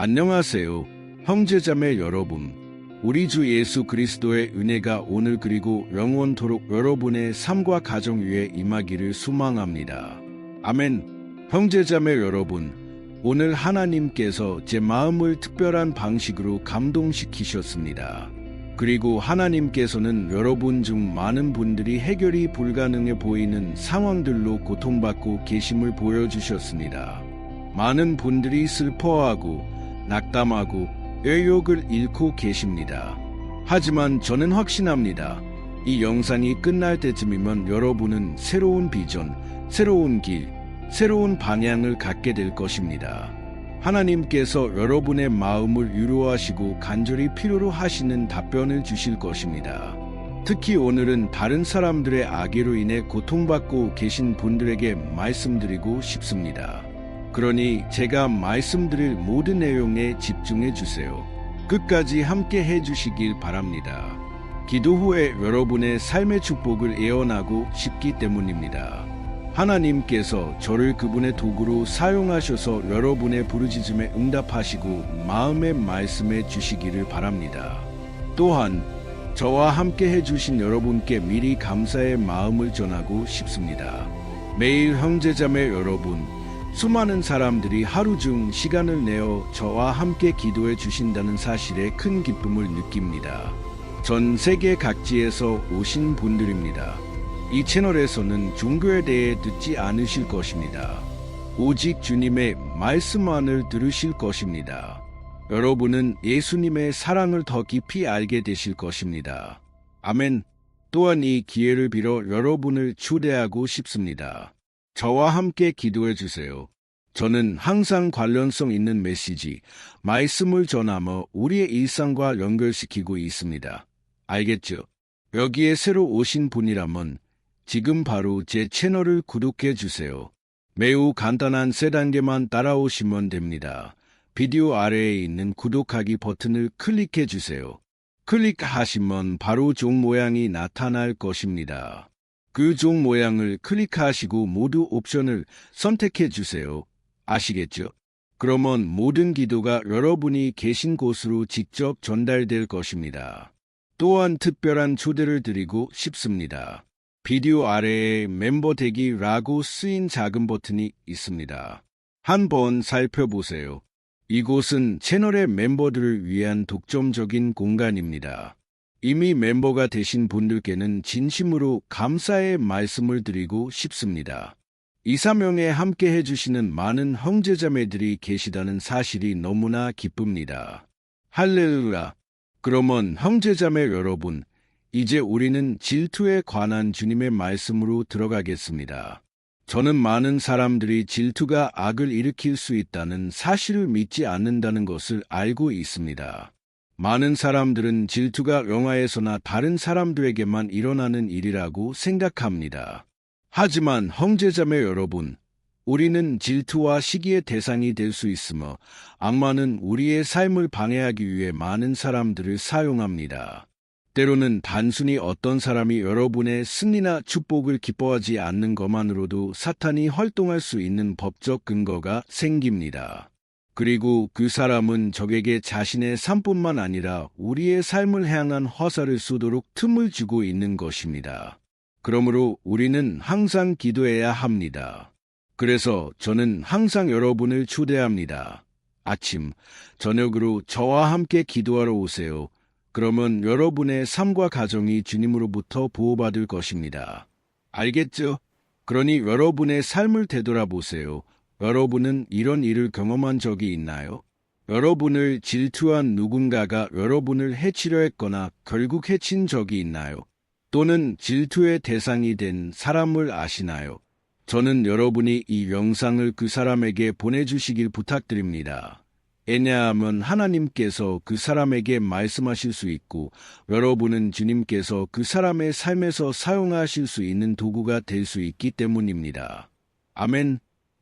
안녕하세요, 형제자매 여러분. 우리 주 예수 그리스도의 은혜가 오늘 그리고 영원토록 여러분의 삶과 가정 위에 임하기를 소망합니다. 아멘. 형제자매 여러분, 오늘 하나님께서 제 마음을 특별한 방식으로 감동시키셨습니다. 그리고 하나님께서는 여러분 중 많은 분들이 해결이 불가능해 보이는 상황들로 고통받고 계심을 보여주셨습니다. 많은 분들이 슬퍼하고 낙담하고 의욕을 잃고 계십니다. 하지만 저는 확신합니다. 이 영상이 끝날 때쯤이면 여러분은 새로운 비전, 새로운 길, 새로운 방향을 갖게 될 것입니다. 하나님께서 여러분의 마음을 위로하시고 간절히 필요로 하시는 답변을 주실 것입니다. 특히 오늘은 다른 사람들의 악의로 인해 고통받고 계신 분들에게 말씀드리고 싶습니다. 그러니 제가 말씀드릴 모든 내용에 집중해 주세요. 끝까지 함께 해주시길 바랍니다. 기도 후에 여러분의 삶의 축복을 예언하고 싶기 때문입니다. 하나님께서 저를 그분의 도구로 사용하셔서 여러분의 부르짖음에 응답하시고 마음의 말씀해 주시기를 바랍니다. 또한 저와 함께 해주신 여러분께 미리 감사의 마음을 전하고 싶습니다. 매일 형제자매 여러분, 수많은 사람들이 하루 중 시간을 내어 저와 함께 기도해 주신다는 사실에 큰 기쁨을 느낍니다. 전 세계 각지에서 오신 분들입니다. 이 채널에서는 종교에 대해 듣지 않으실 것입니다. 오직 주님의 말씀만을 들으실 것입니다. 여러분은 예수님의 사랑을 더 깊이 알게 되실 것입니다. 아멘. 또한 이 기회를 빌어 여러분을 초대하고 싶습니다. 저와 함께 기도해 주세요. 저는 항상 관련성 있는 메시지, 말씀을 전하며 우리의 일상과 연결시키고 있습니다. 알겠죠? 여기에 새로 오신 분이라면 지금 바로 제 채널을 구독해 주세요. 매우 간단한 세 단계만 따라오시면 됩니다. 비디오 아래에 있는 구독하기 버튼을 클릭해 주세요. 클릭하시면 바로 종 모양이 나타날 것입니다. 그 종 모양을 클릭하시고 모두 옵션을 선택해 주세요. 아시겠죠? 그러면 모든 기도가 여러분이 계신 곳으로 직접 전달될 것입니다. 또한 특별한 초대를 드리고 싶습니다. 비디오 아래에 멤버 되기라고 쓰인 작은 버튼이 있습니다. 한번 살펴보세요. 이곳은 채널의 멤버들을 위한 독점적인 공간입니다. 이미 멤버가 되신 분들께는 진심으로 감사의 말씀을 드리고 싶습니다. 이사명에 함께 해주시는 많은 형제자매들이 계시다는 사실이 너무나 기쁩니다. 할렐루야! 그러면 형제자매 여러분, 이제 우리는 질투에 관한 주님의 말씀으로 들어가겠습니다. 저는 많은 사람들이 질투가 악을 일으킬 수 있다는 사실을 믿지 않는다는 것을 알고 있습니다. 많은 사람들은 질투가 영화에서나 다른 사람들에게만 일어나는 일이라고 생각합니다. 하지만 형제자매 여러분, 우리는 질투와 시기의 대상이 될 수 있으며 악마는 우리의 삶을 방해하기 위해 많은 사람들을 사용합니다. 때로는 단순히 어떤 사람이 여러분의 승리나 축복을 기뻐하지 않는 것만으로도 사탄이 활동할 수 있는 법적 근거가 생깁니다. 그리고 그 사람은 적에게 자신의 삶뿐만 아니라 우리의 삶을 향한 화살을 쏘도록 틈을 주고 있는 것입니다. 그러므로 우리는 항상 기도해야 합니다. 그래서 저는 항상 여러분을 초대합니다. 아침, 저녁으로 저와 함께 기도하러 오세요. 그러면 여러분의 삶과 가정이 주님으로부터 보호받을 것입니다. 알겠죠? 그러니 여러분의 삶을 되돌아보세요. 여러분은 이런 일을 경험한 적이 있나요? 여러분을 질투한 누군가가 여러분을 해치려 했거나 결국 해친 적이 있나요? 또는 질투의 대상이 된 사람을 아시나요? 저는 여러분이 이 영상을 그 사람에게 보내주시길 부탁드립니다. 왜냐하면 하나님께서 그 사람에게 말씀하실 수 있고 여러분은 주님께서 그 사람의 삶에서 사용하실 수 있는 도구가 될 수 있기 때문입니다. 아멘.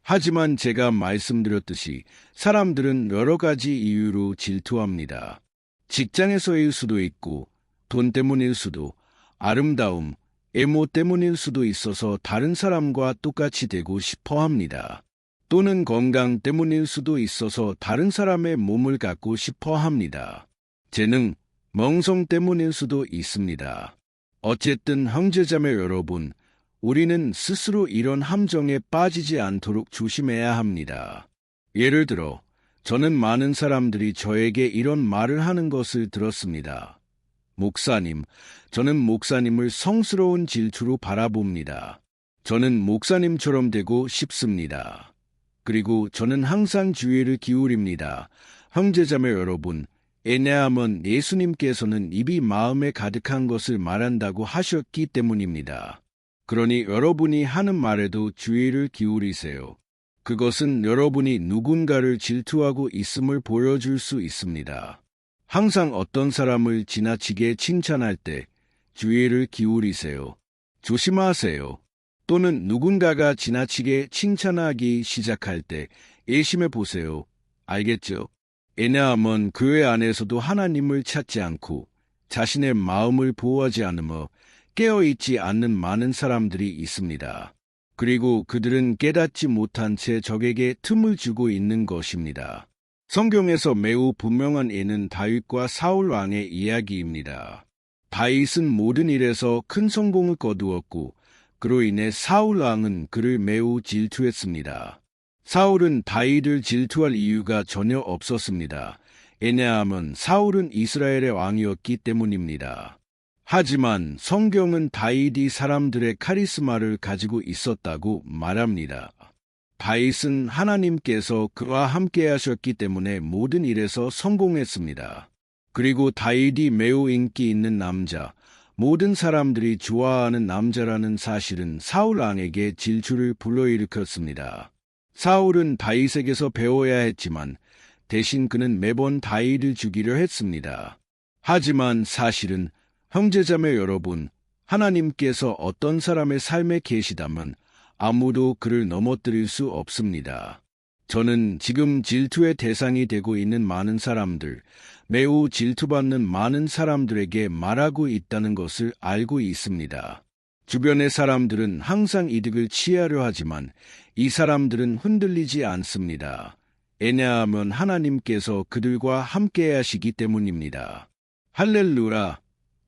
하지만 제가 말씀드렸듯이 사람들은 여러 가지 이유로 질투합니다. 직장에서일 수도 있고 돈 때문일 수도, 아름다움, 외모 때문일 수도 있어서 다른 사람과 똑같이 되고 싶어 합니다. 또는 건강 때문일 수도 있어서 다른 사람의 몸을 갖고 싶어 합니다. 재능, 멍성 때문일 수도 있습니다. 어쨌든 형제자매 여러분, 우리는 스스로 이런 함정에 빠지지 않도록 조심해야 합니다. 예를 들어, 저는 많은 사람들이 저에게 이런 말을 하는 것을 들었습니다. 목사님, 저는 목사님을 성스러운 질투로 바라봅니다. 저는 목사님처럼 되고 싶습니다. 그리고 저는 항상 주의를 기울입니다. 형제자매 여러분, 왜냐하면 예수님께서는 입이 마음에 가득한 것을 말한다고 하셨기 때문입니다. 그러니 여러분이 하는 말에도 주의를 기울이세요. 그것은 여러분이 누군가를 질투하고 있음을 보여줄 수 있습니다. 항상 어떤 사람을 지나치게 칭찬할 때 주의를 기울이세요. 조심하세요. 또는 누군가가 지나치게 칭찬하기 시작할 때 예심해 보세요. 알겠죠? 왜냐하면 교회 안에서도 하나님을 찾지 않고 자신의 마음을 보호하지 않으며 깨어있지 않는 많은 사람들이 있습니다. 그리고 그들은 깨닫지 못한 채 적에게 틈을 주고 있는 것입니다. 성경에서 매우 분명한 예는 다윗과 사울 왕의 이야기입니다. 다윗은 모든 일에서 큰 성공을 거두었고 그로 인해 사울 왕은 그를 매우 질투했습니다. 사울은 다윗을 질투할 이유가 전혀 없었습니다. 왜냐하면 사울은 이스라엘의 왕이었기 때문입니다. 하지만 성경은 다윗이 사람들의 카리스마를 가지고 있었다고 말합니다. 다윗은 하나님께서 그와 함께 하셨기 때문에 모든 일에서 성공했습니다. 그리고 다윗이 매우 인기 있는 남자, 모든 사람들이 좋아하는 남자라는 사실은 사울 왕에게 질투를 불러일으켰습니다. 사울은 다윗에게서 배워야 했지만 대신 그는 매번 다윗을 죽이려 했습니다. 하지만 사실은 형제자매 여러분, 하나님께서 어떤 사람의 삶에 계시다면 아무도 그를 넘어뜨릴 수 없습니다. 저는 지금 질투의 대상이 되고 있는 많은 사람들, 매우 질투받는 많은 사람들에게 말하고 있다는 것을 알고 있습니다. 주변의 사람들은 항상 이득을 취하려 하지만 이 사람들은 흔들리지 않습니다. 왜냐하면 하나님께서 그들과 함께 하시기 때문입니다. 할렐루야!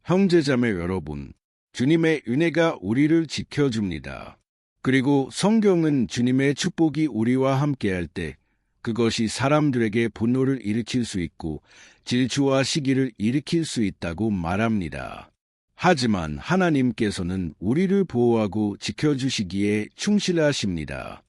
형제자매 여러분, 주님의 은혜가 우리를 지켜줍니다. 그리고 성경은 주님의 축복이 우리와 함께할 때 그것이 사람들에게 분노를 일으킬 수 있고 질투와 시기를 일으킬 수 있다고 말합니다. 하지만 하나님께서는 우리를 보호하고 지켜주시기에 충실하십니다.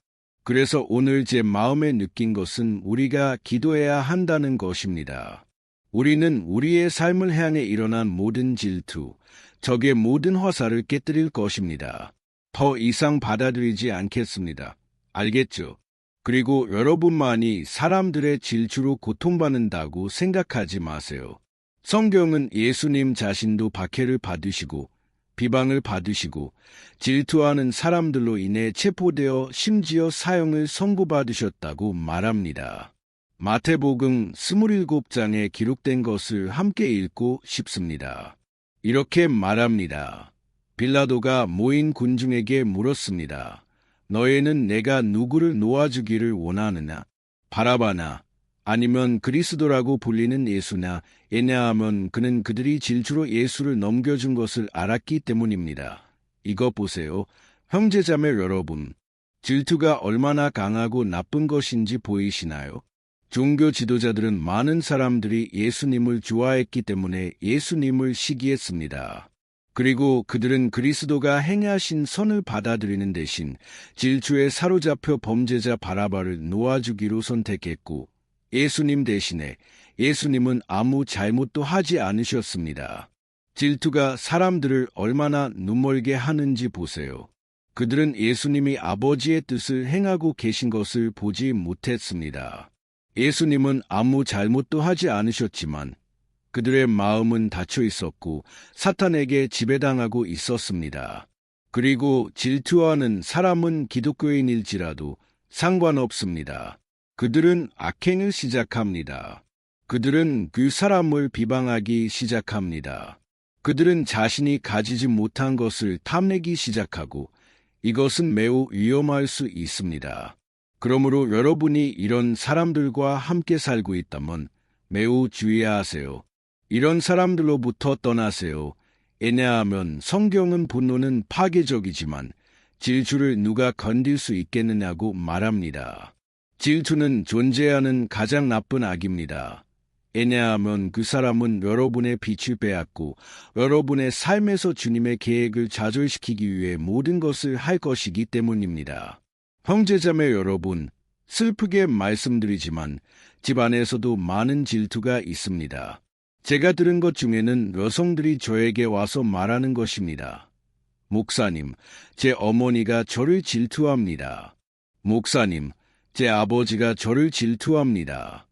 그래서 오늘 제 마음에 느낀 것은 우리가 기도해야 한다는 것입니다. 우리는 우리의 삶을 향해 일어난 모든 질투, 적의 모든 화살을 깨뜨릴 것입니다. 더 이상 받아들이지 않겠습니다. 알겠죠? 그리고 여러분만이 사람들의 질투로 고통받는다고 생각하지 마세요. 성경은 예수님 자신도 박해를 받으시고 비방을 받으시고 질투하는 사람들로 인해 체포되어 심지어 사형을 선고받으셨다고 말합니다. 마태복음 27장에 기록된 것을 함께 읽고 싶습니다. 이렇게 말합니다. 빌라도가 모인 군중에게 물었습니다. 너희는 내가 누구를 놓아주기를 원하느냐? 바라바나 아니면 그리스도라고 불리는 예수나? 왜냐하면 그는 그들이 질투로 예수를 넘겨준 것을 알았기 때문입니다. 이것 보세요. 형제자매 여러분, 질투가 얼마나 강하고 나쁜 것인지 보이시나요? 종교 지도자들은 많은 사람들이 예수님을 좋아했기 때문에 예수님을 시기했습니다. 그리고 그들은 그리스도가 행하신 선을 받아들이는 대신 질투에 사로잡혀 범죄자 바라바를 놓아주기로 선택했고 예수님 대신에 예수님은 아무 잘못도 하지 않으셨습니다. 질투가 사람들을 얼마나 눈멀게 하는지 보세요. 그들은 예수님이 아버지의 뜻을 행하고 계신 것을 보지 못했습니다. 예수님은 아무 잘못도 하지 않으셨지만 그들의 마음은 닫혀 있었고 사탄에게 지배당하고 있었습니다. 그리고 질투하는 사람은 기독교인일지라도 상관없습니다. 그들은 악행을 시작합니다. 그들은 그 사람을 비방하기 시작합니다. 그들은 자신이 가지지 못한 것을 탐내기 시작하고 이것은 매우 위험할 수 있습니다. 그러므로 여러분이 이런 사람들과 함께 살고 있다면 매우 주의해야 하세요. 이런 사람들로부터 떠나세요. 왜냐하면 성경은 분노는 파괴적이지만 질투를 누가 건딜 수 있겠느냐고 말합니다. 질투는 존재하는 가장 나쁜 악입니다. 왜냐하면 그 사람은 여러분의 빛을 빼앗고 여러분의 삶에서 주님의 계획을 좌절시키기 위해 모든 것을 할 것이기 때문입니다. 형제자매 여러분, 슬프게 말씀드리지만 집안에서도 많은 질투가 있습니다. 제가 들은 것 중에는 여성들이 저에게 와서 말하는 것입니다. 목사님, 제 어머니가 저를 질투합니다. 목사님, 제 아버지가 저를 질투합니다.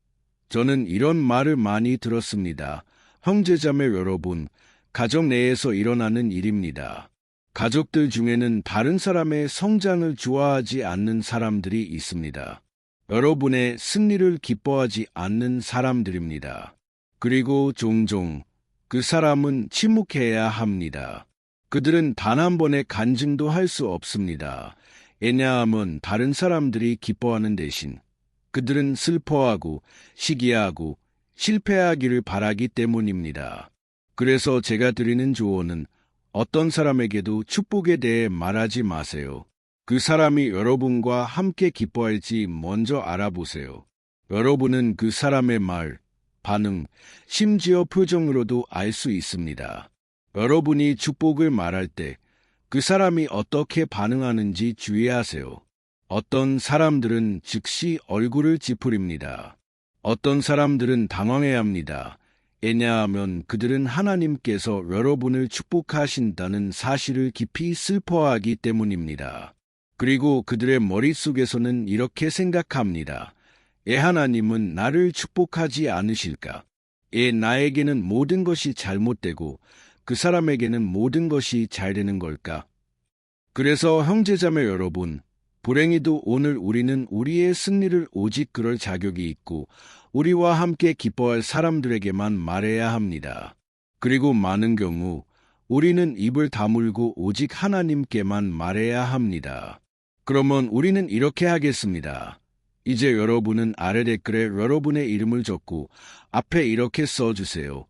저는 이런 말을 많이 들었습니다. 형제자매 여러분, 가정 내에서 일어나는 일입니다. 가족들 중에는 다른 사람의 성장을 좋아하지 않는 사람들이 있습니다. 여러분의 승리를 기뻐하지 않는 사람들입니다. 그리고 종종 그 사람은 침묵해야 합니다. 그들은 단 한 번의 간증도 할 수 없습니다. 왜냐하면 다른 사람들이 기뻐하는 대신 그들은 슬퍼하고 시기하고 실패하기를 바라기 때문입니다. 그래서 제가 드리는 조언은 어떤 사람에게도 축복에 대해 말하지 마세요. 그 사람이 여러분과 함께 기뻐할지 먼저 알아보세요. 여러분은 그 사람의 말, 반응, 심지어 표정으로도 알 수 있습니다. 여러분이 축복을 말할 때 그 사람이 어떻게 반응하는지 주의하세요. 어떤 사람들은 즉시 얼굴을 찌푸립니다. 어떤 사람들은 당황해야 합니다. 왜냐하면 그들은 하나님께서 여러분을 축복하신다는 사실을 깊이 슬퍼하기 때문입니다. 그리고 그들의 머릿속에서는 이렇게 생각합니다. 하나님은 나를 축복하지 않으실까? 나에게는 모든 것이 잘못되고 그 사람에게는 모든 것이 잘 되는 걸까? 그래서 형제자매 여러분, 불행히도 오늘 우리는 우리의 승리를 오직 그럴 자격이 있고 우리와 함께 기뻐할 사람들에게만 말해야 합니다. 그리고 많은 경우 우리는 입을 다물고 오직 하나님께만 말해야 합니다. 그러면 우리는 이렇게 하겠습니다. 이제 여러분은 아래 댓글에 여러분의 이름을 적고 앞에 이렇게 써주세요.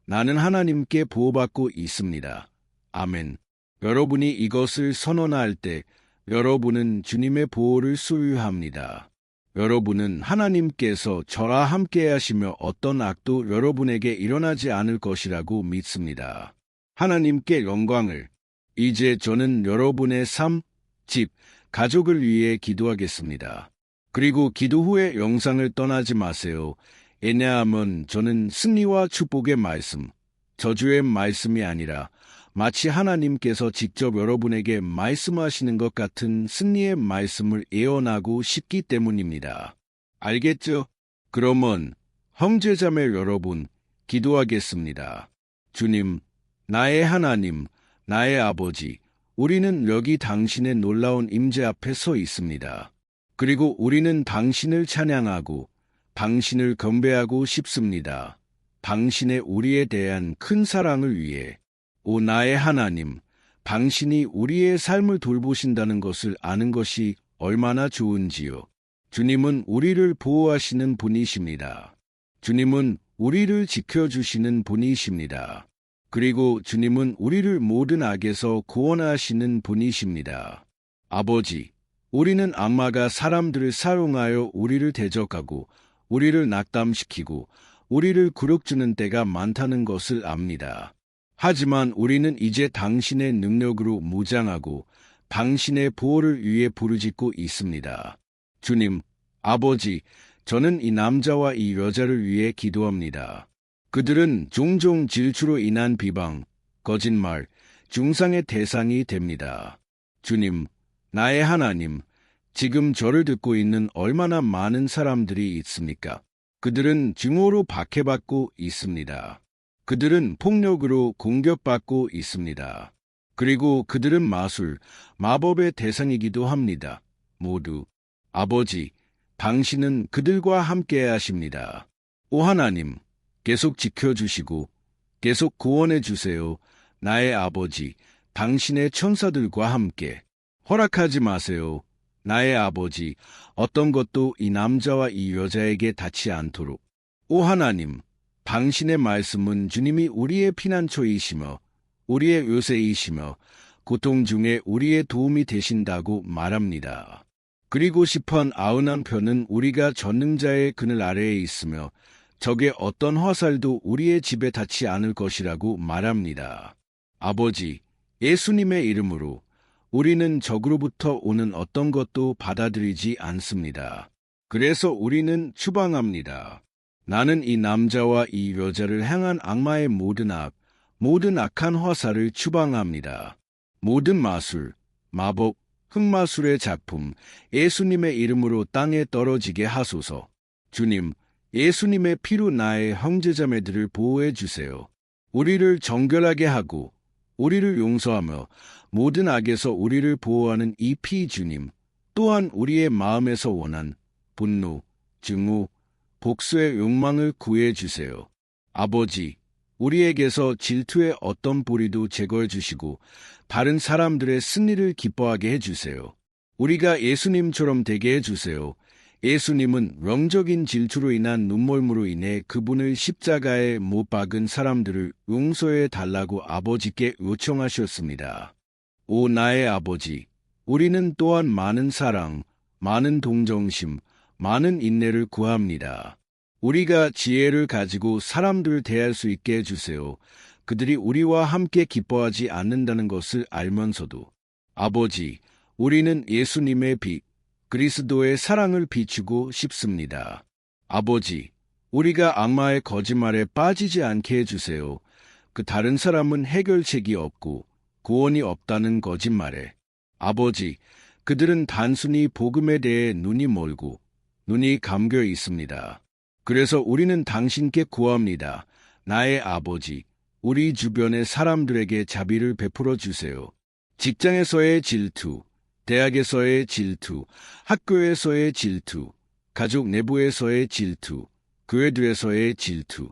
나는 하나님께 보호받고 있습니다. 아멘. 여러분이 이것을 선언할 때 여러분은 주님의 보호를 소유합니다. 여러분은 하나님께서 저와 함께 하시며 어떤 악도 여러분에게 일어나지 않을 것이라고 믿습니다. 하나님께 영광을. 이제 저는 여러분의 삶, 집, 가족을 위해 기도하겠습니다. 그리고 기도 후에 영상을 떠나지 마세요. 왜냐하면 저는 승리와 축복의 말씀, 저주의 말씀이 아니라 마치 하나님께서 직접 여러분에게 말씀하시는 것 같은 승리의 말씀을 예언하고 싶기 때문입니다. 알겠죠? 그러면 형제자매 여러분, 기도하겠습니다. 주님, 나의 하나님, 나의 아버지, 우리는 여기 당신의 놀라운 임재 앞에 서 있습니다. 그리고 우리는 당신을 찬양하고 당신을 경배하고 싶습니다. 당신의 우리에 대한 큰 사랑을 위해. 오 나의 하나님, 당신이 우리의 삶을 돌보신다는 것을 아는 것이 얼마나 좋은지요. 주님은 우리를 보호하시는 분이십니다. 주님은 우리를 지켜주시는 분이십니다. 그리고 주님은 우리를 모든 악에서 구원하시는 분이십니다. 아버지, 우리는 악마가 사람들을 사용하여 우리를 대적하고 우리를 낙담시키고 우리를 굴욕주는 때가 많다는 것을 압니다. 하지만 우리는 이제 당신의 능력으로 무장하고 당신의 보호를 위해 부르짖고 있습니다. 주님, 아버지, 저는 이 남자와 이 여자를 위해 기도합니다. 그들은 종종 질투로 인한 비방, 거짓말, 중상의 대상이 됩니다. 주님, 나의 하나님, 지금 저를 듣고 있는 얼마나 많은 사람들이 있습니까? 그들은 증오로 박해받고 있습니다. 그들은 폭력으로 공격받고 있습니다. 그리고 그들은 마술, 마법의 대상이기도 합니다. 모두. 아버지, 당신은 그들과 함께 하십니다. 오 하나님, 계속 지켜주시고 계속 구원해 주세요. 나의 아버지, 당신의 천사들과 함께. 허락하지 마세요. 나의 아버지, 어떤 것도 이 남자와 이 여자에게 닿지 않도록. 오 하나님, 당신의 말씀은 주님이 우리의 피난처이시며 우리의 요새이시며 고통 중에 우리의 도움이 되신다고 말합니다. 그리고 시편 91편은 우리가 전능자의 그늘 아래에 있으며 적의 어떤 화살도 우리의 집에 닿지 않을 것이라고 말합니다. 아버지, 예수님의 이름으로 우리는 적으로부터 오는 어떤 것도 받아들이지 않습니다. 그래서 우리는 추방합니다. 나는 이 남자와 이 여자를 향한 악마의 모든 악한 화살을 추방합니다. 모든 마술, 마법, 흑마술의 작품, 예수님의 이름으로 땅에 떨어지게 하소서. 주님, 예수님의 피로 나의 형제자매들을 보호해 주세요. 우리를 정결하게 하고 우리를 용서하며 모든 악에서 우리를 보호하는 이 피 주님, 또한 우리의 마음에서 원한 분노, 증오, 복수의 욕망을 구해 주세요. 아버지, 우리에게서 질투의 어떤 뿌리도 제거해 주시고 다른 사람들의 승리를 기뻐하게 해주세요. 우리가 예수님처럼 되게 해주세요. 예수님은 영적인 질투로 인한 눈물무로 인해 그분을 십자가에 못 박은 사람들을 용서해 달라고 아버지께 요청하셨습니다. 오 나의 아버지, 우리는 또한 많은 사랑, 많은 동정심, 많은 인내를 구합니다. 우리가 지혜를 가지고 사람들을 대할 수 있게 해주세요. 그들이 우리와 함께 기뻐하지 않는다는 것을 알면서도. 아버지, 우리는 예수님의 빛, 그리스도의 사랑을 비추고 싶습니다. 아버지, 우리가 악마의 거짓말에 빠지지 않게 해주세요. 그 다른 사람은 해결책이 없고 구원이 없다는 거짓말에. 아버지, 그들은 단순히 복음에 대해 눈이 멀고 눈이 감겨 있습니다. 그래서 우리는 당신께 구합니다. 나의 아버지, 우리 주변의 사람들에게 자비를 베풀어 주세요. 직장에서의 질투, 대학에서의 질투, 학교에서의 질투, 가족 내부에서의 질투, 교회들에서의 질투.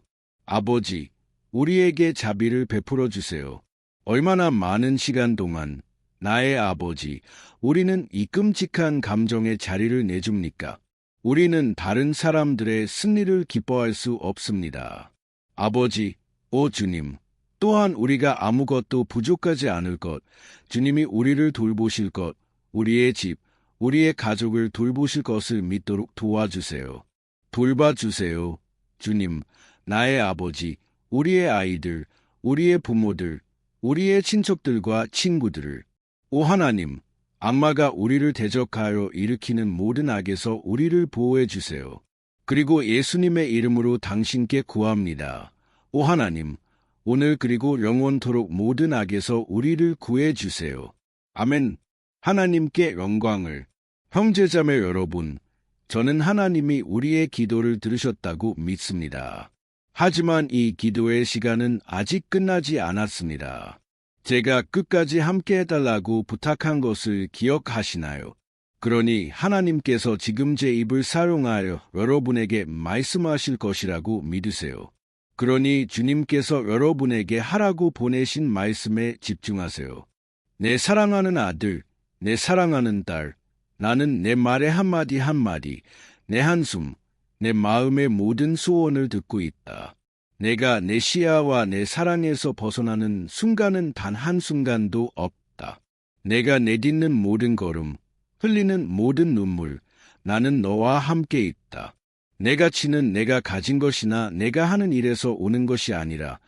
아버지, 우리에게 자비를 베풀어 주세요. 얼마나 많은 시간 동안 나의 아버지, 우리는 이 끔찍한 감정에 자리를 내줍니까? 우리는 다른 사람들의 승리를 기뻐할 수 없습니다. 아버지, 오 주님, 또한 우리가 아무것도 부족하지 않을 것, 주님이 우리를 돌보실 것, 우리의 집, 우리의 가족을 돌보실 것을 믿도록 도와주세요. 돌봐주세요. 주님, 나의 아버지, 우리의 아이들, 우리의 부모들, 우리의 친척들과 친구들을. 오 하나님, 악마가 우리를 대적하여 일으키는 모든 악에서 우리를 보호해 주세요. 그리고 예수님의 이름으로 당신께 구합니다. 오 하나님, 오늘 그리고 영원토록 모든 악에서 우리를 구해 주세요. 아멘. 하나님께 영광을. 형제자매 여러분, 저는 하나님이 우리의 기도를 들으셨다고 믿습니다. 하지만 이 기도의 시간은 아직 끝나지 않았습니다. 제가 끝까지 함께 해달라고 부탁한 것을 기억하시나요? 그러니 하나님께서 지금 제 입을 사용하여 여러분에게 말씀하실 것이라고 믿으세요. 그러니 주님께서 여러분에게 하라고 보내신 말씀에 집중하세요. 내 사랑하는 아들, 내 사랑하는 딸, 나는 내 말의 한마디 한마디, 내 한숨, 내 마음의 모든 소원을 듣고 있다. 내가 내 시야와 내 사랑에서 벗어나는 순간은 단 한순간도 없다. 내가 내딛는 모든 걸음, 흘리는 모든 눈물, 나는 너와 함께 있다. 내 가치는 내가 가진 것이나 내가 하는 일에서 오는 것이 아니라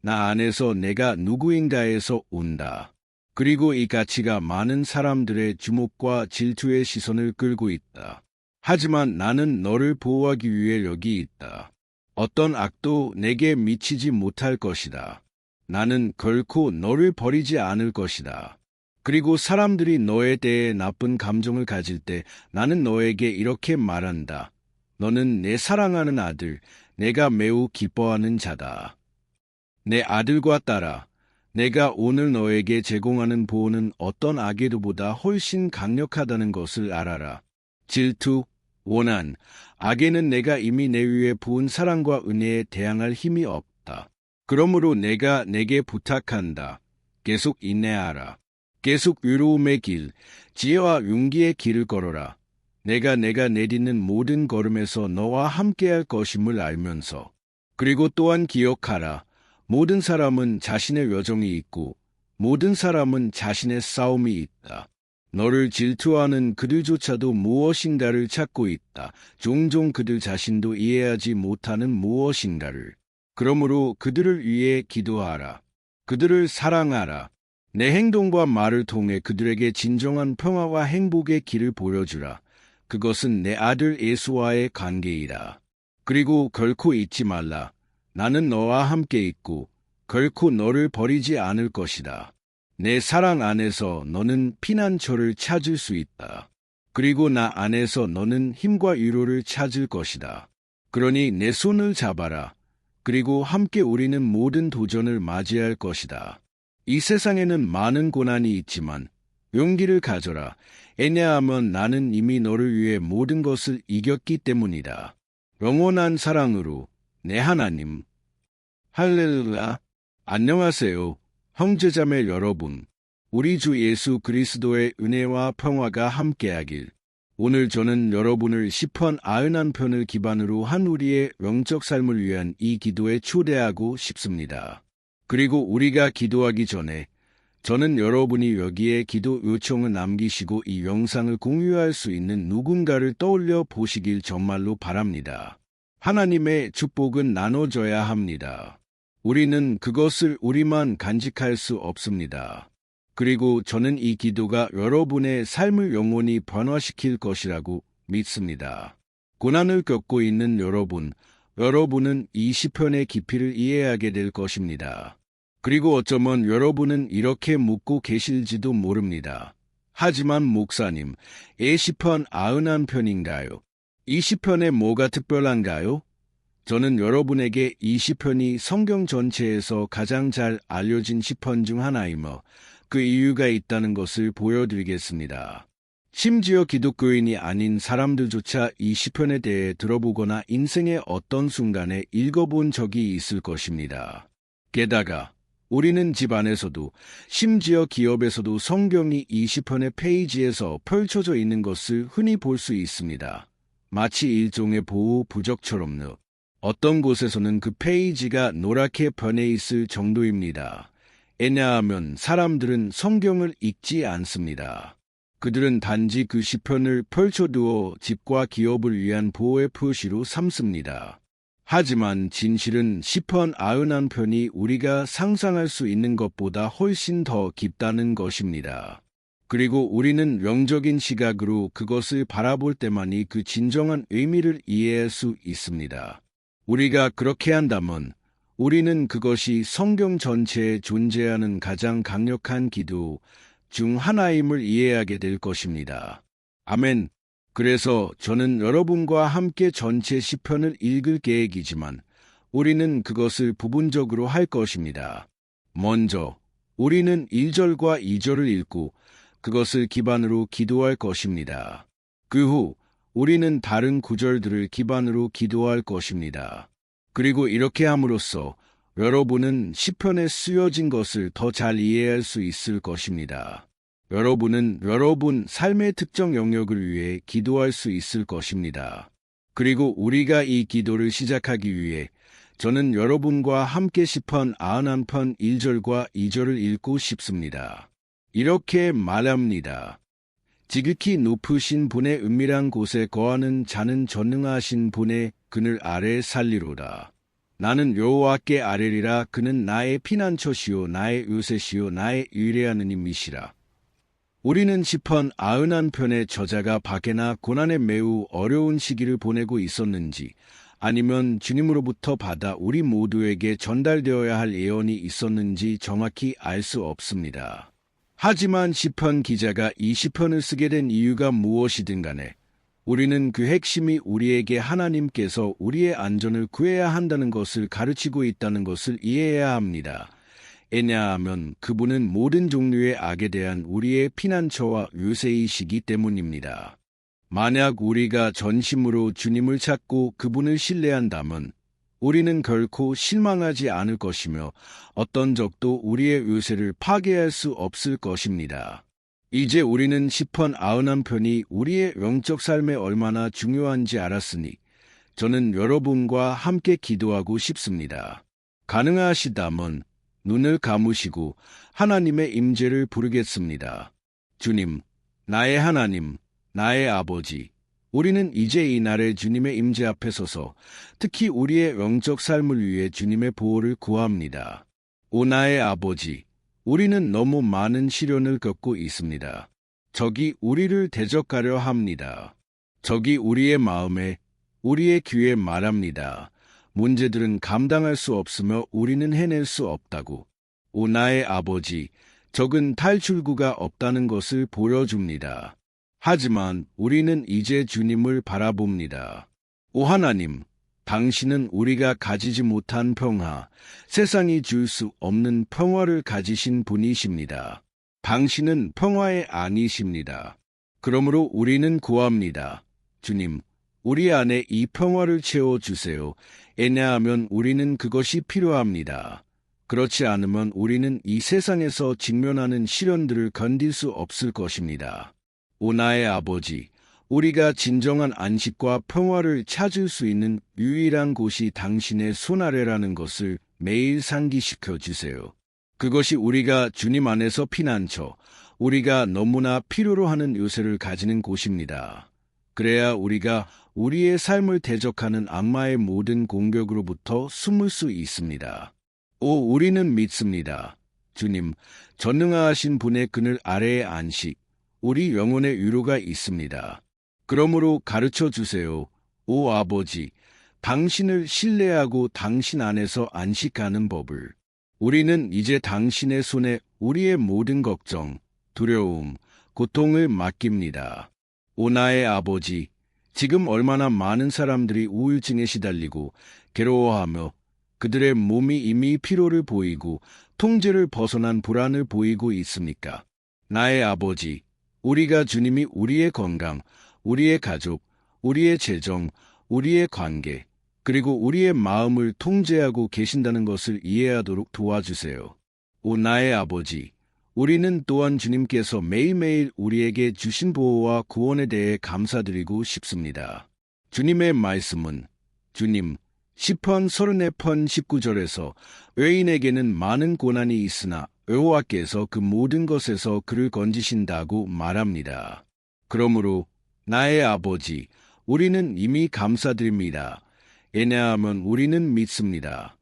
나 안에서 내가 누구인가에서 온다. 그리고 이 가치가 많은 사람들의 주목과 질투의 시선을 끌고 있다. 하지만 나는 너를 보호하기 위해 여기 있다. 어떤 악도 내게 미치지 못할 것이다. 나는 결코 너를 버리지 않을 것이다. 그리고 사람들이 너에 대해 나쁜 감정을 가질 때 나는 너에게 이렇게 말한다. 너는 내 사랑하는 아들, 내가 매우 기뻐하는 자다. 내 아들과 딸아, 내가 오늘 너에게 제공하는 보호는 어떤 악에도보다 훨씬 강력하다는 것을 알아라. 질투, 원한, 악에는 내가 이미 내 위에 부은 사랑과 은혜에 대항할 힘이 없다. 그러므로 내가 내게 부탁한다. 계속 인내하라. 계속 의로움의 길, 지혜와 용기의 길을 걸어라. 내가 내딛는 모든 걸음에서 너와 함께할 것임을 알면서. 그리고 또한 기억하라. 모든 사람은 자신의 여정이 있고 모든 사람은 자신의 싸움이 있다. 너를 질투하는 그들조차도 무엇인가를 찾고 있다. 종종 그들 자신도 이해하지 못하는 무엇인가를. 그러므로 그들을 위해 기도하라. 그들을 사랑하라. 내 행동과 말을 통해 그들에게 진정한 평화와 행복의 길을 보여주라. 그것은 내 아들 예수와의 관계이다. 그리고 결코 잊지 말라. 나는 너와 함께 있고 결코 너를 버리지 않을 것이다. 내 사랑 안에서 너는 피난처를 찾을 수 있다. 그리고 나 안에서 너는 힘과 위로를 찾을 것이다. 그러니 내 손을 잡아라. 그리고 함께 우리는 모든 도전을 맞이할 것이다. 이 세상에는 많은 고난이 있지만 용기를 가져라. 왜냐하면 나는 이미 너를 위해 모든 것을 이겼기 때문이다. 영원한 사랑으로 내 하나님. 할렐루야. 안녕하세요. 형제자매 여러분. 우리 주 예수 그리스도의 은혜와 평화가 함께하길. 오늘 저는 여러분을 시편 91편을 기반으로 한 우리의 영적 삶을 위한 이 기도에 초대하고 싶습니다. 그리고 우리가 기도하기 전에 저는 여러분이 여기에 기도 요청을 남기시고 이 영상을 공유할 수 있는 누군가를 떠올려 보시길 정말로 바랍니다. 하나님의 축복은 나눠져야 합니다. 우리는 그것을 우리만 간직할 수 없습니다. 그리고 저는 이 기도가 여러분의 삶을 영원히 변화시킬 것이라고 믿습니다. 고난을 겪고 있는 여러분은 이 시편의 깊이를 이해하게 될 것입니다. 그리고 어쩌면 여러분은 이렇게 묻고 계실지도 모릅니다. 하지만 목사님, 이 시편 91편인가요? 이 시편에 뭐가 특별한가요? 저는 여러분에게 이 시편이 성경 전체에서 가장 잘 알려진 시편 중 하나이며 그 이유가 있다는 것을 보여드리겠습니다. 심지어 기독교인이 아닌 사람들조차 이 시편에 대해 들어보거나 인생의 어떤 순간에 읽어본 적이 있을 것입니다. 게다가 우리는 집안에서도 심지어 기업에서도 성경이 이 시편의 페이지에서 펼쳐져 있는 것을 흔히 볼 수 있습니다. 마치 일종의 보호 부적처럼요. 어떤 곳에서는 그 페이지가 노랗게 변해 있을 정도입니다. 왜냐하면 사람들은 성경을 읽지 않습니다. 그들은 단지 그 시편을 펼쳐두어 집과 기업을 위한 보호의 표시로 삼습니다. 하지만 진실은 시편 91편이 우리가 상상할 수 있는 것보다 훨씬 더 깊다는 것입니다. 그리고 우리는 영적인 시각으로 그것을 바라볼 때만이 그 진정한 의미를 이해할 수 있습니다. 우리가 그렇게 한다면 우리는 그것이 성경 전체에 존재하는 가장 강력한 기도 중 하나임을 이해하게 될 것입니다. 아멘. 그래서 저는 여러분과 함께 전체 시편을 읽을 계획이지만 우리는 그것을 부분적으로 할 것입니다. 먼저 우리는 1절과 2절을 읽고 그것을 기반으로 기도할 것입니다. 그 후 우리는 다른 구절들을 기반으로 기도할 것입니다. 그리고 이렇게 함으로써 여러분은 시편에 쓰여진 것을 더 잘 이해할 수 있을 것입니다. 여러분은 여러분 삶의 특정 영역을 위해 기도할 수 있을 것입니다. 그리고 우리가 이 기도를 시작하기 위해 저는 여러분과 함께 시편 91편 1절과 2절을 읽고 싶습니다. 이렇게 말합니다. 지극히 높으신 분의 은밀한 곳에 거하는 자는 전능하신 분의 그늘 아래 살리로다. 나는 여호와께 아뢰리라. 그는 나의 피난처시요 나의 요새시요 나의 유일한 은임이시라. 우리는 시편 91편의 저자가 박해나 고난에 매우 어려운 시기를 보내고 있었는지 아니면 주님으로부터 받아 우리 모두에게 전달되어야 할 예언이 있었는지 정확히 알 수 없습니다. 하지만 시편 기자가 이 시편을 쓰게 된 이유가 무엇이든 간에 우리는 그 핵심이 우리에게 하나님께서 우리의 안전을 구해야 한다는 것을 가르치고 있다는 것을 이해해야 합니다. 왜냐하면 그분은 모든 종류의 악에 대한 우리의 피난처와 요새이시기 때문입니다. 만약 우리가 전심으로 주님을 찾고 그분을 신뢰한다면 우리는 결코 실망하지 않을 것이며 어떤 적도 우리의 요새를 파괴할 수 없을 것입니다. 이제 우리는 시편 91편이 우리의 영적 삶에 얼마나 중요한지 알았으니 저는 여러분과 함께 기도하고 싶습니다. 가능하시다면 눈을 감으시고 하나님의 임재를 부르겠습니다. 주님, 나의 하나님, 나의 아버지, 우리는 이제 이날에 주님의 임재 앞에 서서 특히 우리의 영적 삶을 위해 주님의 보호를 구합니다. 오 나의 아버지, 우리는 너무 많은 시련을 겪고 있습니다. 적이 우리를 대적하려 합니다. 적이 우리의 마음에, 우리의 귀에 말합니다. 문제들은 감당할 수 없으며 우리는 해낼 수 없다고. 오 나의 아버지, 적은 탈출구가 없다는 것을 보여줍니다. 하지만 우리는 이제 주님을 바라봅니다. 오 하나님, 당신은 우리가 가지지 못한 평화, 세상이 줄 수 없는 평화를 가지신 분이십니다. 당신은 평화의 아니십니다. 그러므로 우리는 구합니다. 주님, 우리 안에 이 평화를 채워주세요. 왜냐하면 우리는 그것이 필요합니다. 그렇지 않으면 우리는 이 세상에서 직면하는 시련들을 견딜 수 없을 것입니다. 오 나의 아버지, 우리가 진정한 안식과 평화를 찾을 수 있는 유일한 곳이 당신의 손 아래라는 것을 매일 상기시켜 주세요. 그것이 우리가 주님 안에서 피난처, 우리가 너무나 필요로 하는 요새를 가지는 곳입니다. 그래야 우리가 우리의 삶을 대적하는 악마의 모든 공격으로부터 숨을 수 있습니다. 오, 우리는 믿습니다. 주님, 전능하신 분의 그늘 아래의 안식, 우리 영혼의 위로가 있습니다. 그러므로 가르쳐 주세요. 오 아버지, 당신을 신뢰하고 당신 안에서 안식하는 법을. 우리는 이제 당신의 손에 우리의 모든 걱정, 두려움, 고통을 맡깁니다. 오 나의 아버지, 지금 얼마나 많은 사람들이 우울증에 시달리고 괴로워하며 그들의 몸이 이미 피로를 보이고 통제를 벗어난 불안을 보이고 있습니까? 나의 아버지, 우리가 주님이 우리의 건강, 우리의 가족, 우리의 재정, 우리의 관계, 그리고 우리의 마음을 통제하고 계신다는 것을 이해하도록 도와주세요. 오 나의 아버지, 우리는 또한 주님께서 매일매일 우리에게 주신 보호와 구원에 대해 감사드리고 싶습니다. 주님의 말씀은 주님, 시편 34편 19절에서 의인에게는 많은 고난이 있으나 여호와께서 그 모든 것에서 그를 건지신다고 말합니다. 그러므로 나의 아버지, 우리는 이미 감사드립니다. 왜냐하면 우리는 믿습니다.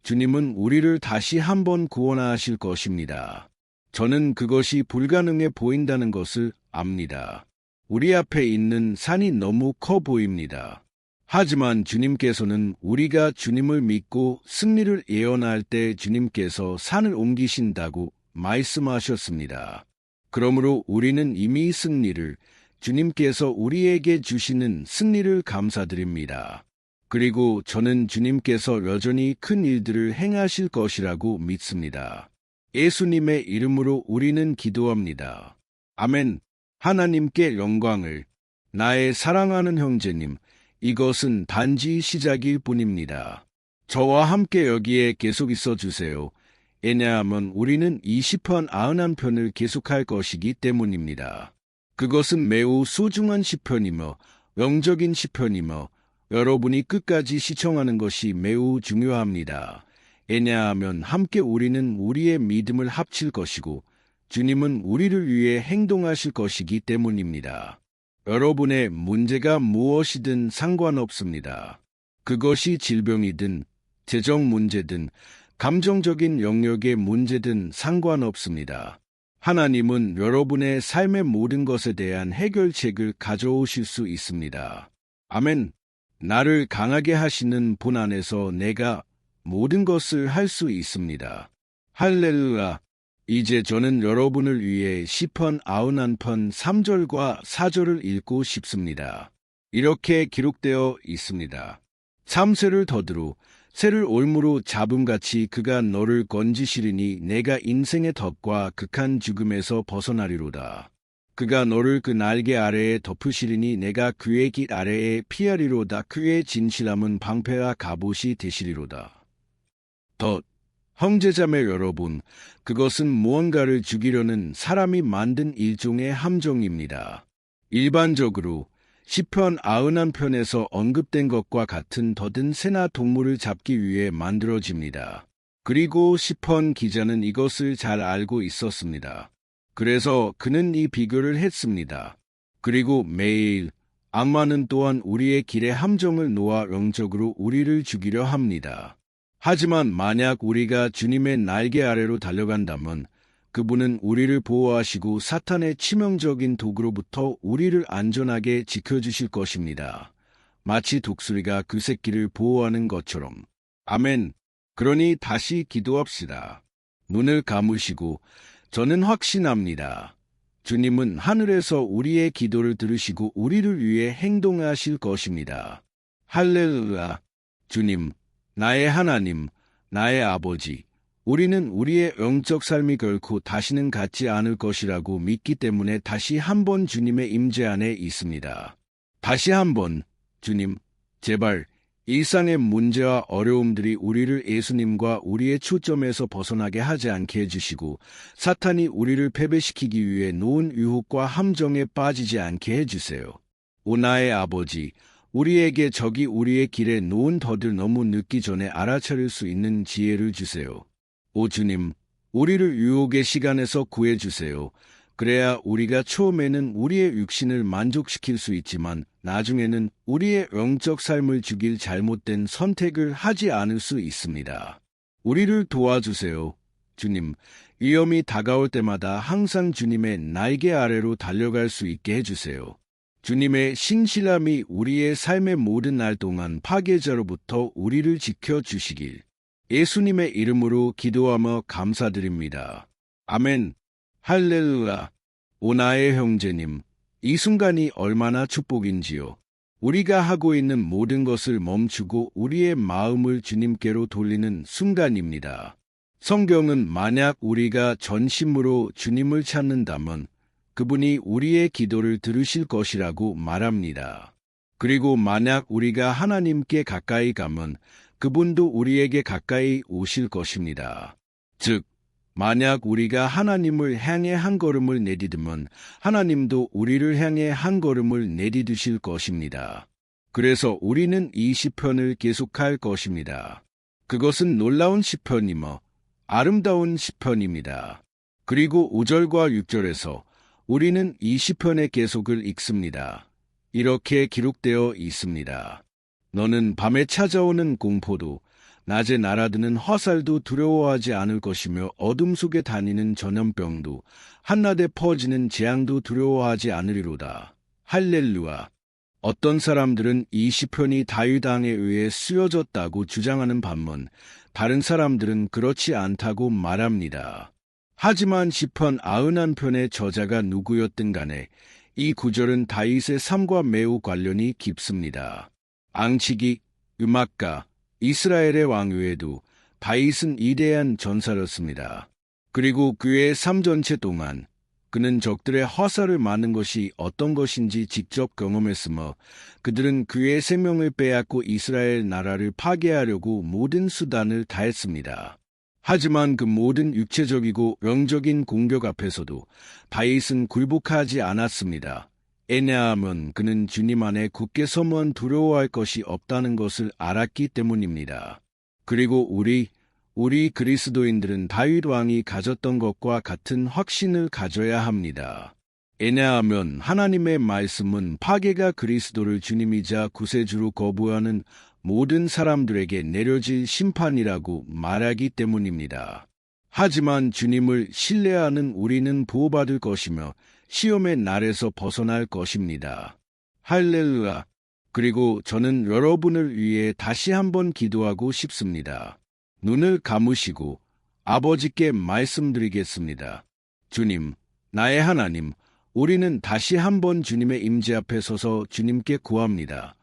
주님은 우리를 다시 한번 구원하실 것입니다. 저는 그것이 불가능해 보인다는 것을 압니다. 우리 앞에 있는 산이 너무 커 보입니다. 하지만 주님께서는 우리가 주님을 믿고 승리를 예언할 때 주님께서 산을 옮기신다고 말씀하셨습니다. 그러므로 우리는 이미 승리를, 주님께서 우리에게 주시는 승리를 감사드립니다. 그리고 저는 주님께서 여전히 큰 일들을 행하실 것이라고 믿습니다. 예수님의 이름으로 우리는 기도합니다. 아멘. 하나님께 영광을. 나의 사랑하는 형제님, 이것은 단지 시작일 뿐입니다. 저와 함께 여기에 계속 있어 주세요. 왜냐하면 우리는 이 시편 91편을 계속할 것이기 때문입니다. 그것은 매우 소중한 시편이며 영적인 시편이며 여러분이 끝까지 시청하는 것이 매우 중요합니다. 왜냐하면 함께 우리는 우리의 믿음을 합칠 것이고 주님은 우리를 위해 행동하실 것이기 때문입니다. 여러분의 문제가 무엇이든 상관없습니다. 그것이 질병이든 재정 문제든 감정적인 영역의 문제든 상관없습니다. 하나님은 여러분의 삶의 모든 것에 대한 해결책을 가져오실 수 있습니다. 아멘. 나를 강하게 하시는 분 안에서 내가 모든 것을 할 수 있습니다. 할렐루야. 이제 저는 여러분을 위해 시편 91편 3절과 4절을 읽고 싶습니다. 이렇게 기록되어 있습니다. 참새를 더드로 새를 올무로 잡음같이 그가 너를 건지시리니 내가 인생의 덫과 극한 죽음에서 벗어나리로다. 그가 너를 그 날개 아래에 덮으시리니 내가 그의 깃 아래에 피하리로다. 그의 진실함은 방패와 갑옷이 되시리로다. 덧. 형제자매 여러분, 그것은 무언가를 죽이려는 사람이 만든 일종의 함정입니다. 일반적으로 시편 91편에서 언급된 것과 같은 덫은 새나 동물을 잡기 위해 만들어집니다. 그리고 시편 기자는 이것을 잘 알고 있었습니다. 그래서 그는 이 비교를 했습니다. 그리고 매일 악마는 또한 우리의 길에 함정을 놓아 영적으로 우리를 죽이려 합니다. 하지만 만약 우리가 주님의 날개 아래로 달려간다면 그분은 우리를 보호하시고 사탄의 치명적인 도구로부터 우리를 안전하게 지켜주실 것입니다. 마치 독수리가 그 새끼를 보호하는 것처럼. 아멘. 그러니 다시 기도합시다. 눈을 감으시고 저는 확신합니다. 주님은 하늘에서 우리의 기도를 들으시고 우리를 위해 행동하실 것입니다. 할렐루야. 주님, 나의 하나님, 나의 아버지, 우리는 우리의 영적 삶이 결코 다시는 같지 않을 것이라고 믿기 때문에 다시 한번 주님의 임재 안에 있습니다. 다시 한번, 주님, 제발 일상의 문제와 어려움들이 우리를 예수님과 우리의 초점에서 벗어나게 하지 않게 해주시고 사탄이 우리를 패배시키기 위해 놓은 유혹과 함정에 빠지지 않게 해주세요. 오 나의 아버지, 우리에게 적이 우리의 길에 놓은 덫을 너무 늦기 전에 알아차릴 수 있는 지혜를 주세요. 오 주님, 우리를 유혹의 시간에서 구해주세요. 그래야 우리가 처음에는 우리의 육신을 만족시킬 수 있지만 나중에는 우리의 영적 삶을 죽일 잘못된 선택을 하지 않을 수 있습니다. 우리를 도와주세요. 주님, 위험이 다가올 때마다 항상 주님의 날개 아래로 달려갈 수 있게 해주세요. 주님의 신실함이 우리의 삶의 모든 날 동안 파괴자로부터 우리를 지켜주시길. 예수님의 이름으로 기도하며 감사드립니다. 아멘. 할렐루야. 오 나의 형제님, 이 순간이 얼마나 축복인지요. 우리가 하고 있는 모든 것을 멈추고 우리의 마음을 주님께로 돌리는 순간입니다. 성경은 만약 우리가 전심으로 주님을 찾는다면 그분이 우리의 기도를 들으실 것이라고 말합니다. 그리고 만약 우리가 하나님께 가까이 가면 그분도 우리에게 가까이 오실 것입니다. 즉, 만약 우리가 하나님을 향해 한 걸음을 내디디면 하나님도 우리를 향해 한 걸음을 내디디실 것입니다. 그래서 우리는 이 시편을 계속할 것입니다. 그것은 놀라운 시편이며 아름다운 시편입니다. 그리고 5절과 6절에서 우리는 이 시편의 계속을 읽습니다. 이렇게 기록되어 있습니다. 너는 밤에 찾아오는 공포도 낮에 날아드는 화살도 두려워하지 않을 것이며 어둠 속에 다니는 전염병도 한낮에 퍼지는 재앙도 두려워하지 않으리로다. 할렐루야. 어떤 사람들은 이 시편이 다윗 왕에 의해 쓰여졌다고 주장하는 반면 다른 사람들은 그렇지 않다고 말합니다. 하지만 시편 91편의 저자가 누구였든 간에 이 구절은 다윗의 삶과 매우 관련이 깊습니다. 앙치기, 음악가, 이스라엘의 왕 외에도 다윗은 위대한 전사였습니다. 그리고 그의 삶 전체 동안 그는 적들의 화살을 맞는 것이 어떤 것인지 직접 경험했으며 그들은 그의 생명을 빼앗고 이스라엘 나라를 파괴하려고 모든 수단을 다했습니다. 하지만 그 모든 육체적이고 영적인 공격 앞에서도 다윗은 굴복하지 않았습니다. 왜냐하면 그는 주님 안에 굳게 서면 두려워할 것이 없다는 것을 알았기 때문입니다. 그리고 우리 그리스도인들은 다윗 왕이 가졌던 것과 같은 확신을 가져야 합니다. 왜냐하면 하나님의 말씀은 파괴가 그리스도를 주님이자 구세주로 거부하는 모든 사람들에게 내려질 심판이라고 말하기 때문입니다. 하지만 주님을 신뢰하는 우리는 보호받을 것이며 시험의 날에서 벗어날 것입니다. 할렐루야. 그리고 저는 여러분을 위해 다시 한번 기도하고 싶습니다. 눈을 감으시고 아버지께 말씀드리겠습니다. 주님, 나의 하나님, 우리는 다시 한번 주님의 임재 앞에 서서 주님께 구합니다.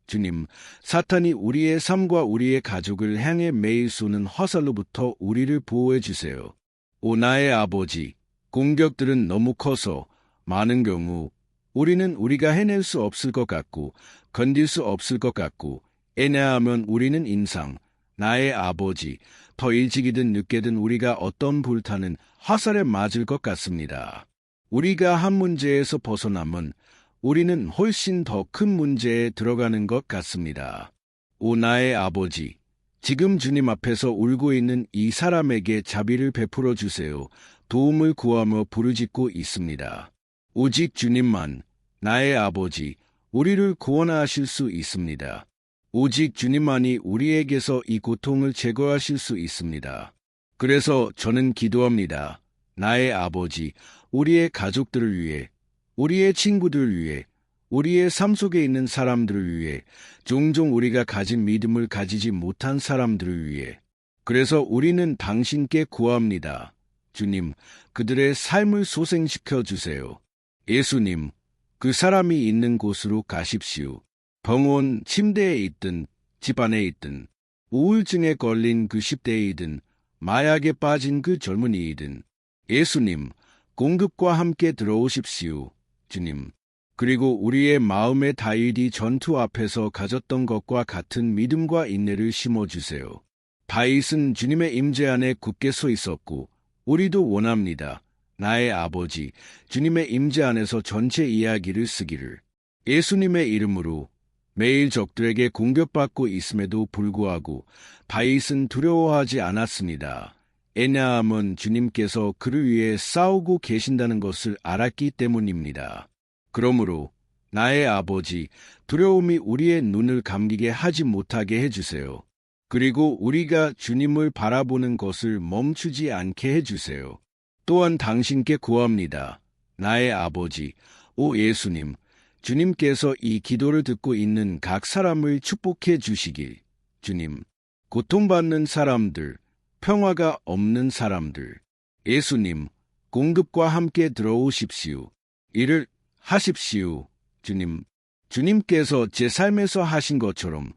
주님, 사탄이 우리의 삶과 우리의 가족을 향해 매일 쏘는 화살로부터 우리를 보호해 주세요. 오 나의 아버지, 공격들은 너무 커서 많은 경우 우리는 우리가 해낼 수 없을 것 같고 건딜 수 없을 것 같고 왜냐하면 우리는 인상, 나의 아버지, 더 일찍이든 늦게든 우리가 어떤 불타는 화살에 맞을 것 같습니다. 우리가 한 문제에서 벗어나면 우리는 훨씬 더 큰 문제에 들어가는 것 같습니다. 오 나의 아버지, 지금 주님 앞에서 울고 있는 이 사람에게 자비를 베풀어 주세요. 도움을 구하며 부르짖고 있습니다. 오직 주님만, 나의 아버지, 우리를 구원하실 수 있습니다. 오직 주님만이 우리에게서 이 고통을 제거하실 수 있습니다. 그래서 저는 기도합니다. 나의 아버지, 우리의 가족들을 위해, 우리의 친구들을 위해, 우리의 삶 속에 있는 사람들을 위해, 종종 우리가 가진 믿음을 가지지 못한 사람들을 위해. 그래서 우리는 당신께 구합니다. 주님, 그들의 삶을 소생시켜 주세요. 예수님, 그 사람이 있는 곳으로 가십시오. 병원 침대에 있든 집안에 있든 우울증에 걸린 그 10대이든 마약에 빠진 그 젊은이이든 예수님, 공급과 함께 들어오십시오. 주님, 그리고 우리의 마음의 다윗이 전투 앞에서 가졌던 것과 같은 믿음과 인내를 심어주세요. 다윗은 주님의 임재 안에 굳게 서 있었고 우리도 원합니다. 나의 아버지, 주님의 임재 안에서 전체 이야기를 쓰기를. 예수님의 이름으로 매일 적들에게 공격받고 있음에도 불구하고 다윗은 두려워하지 않았습니다. 왜냐하면 주님께서 그를 위해 싸우고 계신다는 것을 알았기 때문입니다. 그러므로 나의 아버지, 두려움이 우리의 눈을 감기게 하지 못하게 해주세요. 그리고 우리가 주님을 바라보는 것을 멈추지 않게 해주세요. 또한 당신께 구합니다. 나의 아버지, 오 예수님, 주님께서 이 기도를 듣고 있는 각 사람을 축복해 주시길. 주님, 고통받는 사람들, 평화가 없는 사람들, 예수님, 공급과 함께 들어오십시오. 이를 하십시오. 주님, 주님께서 제 삶에서 하신 것처럼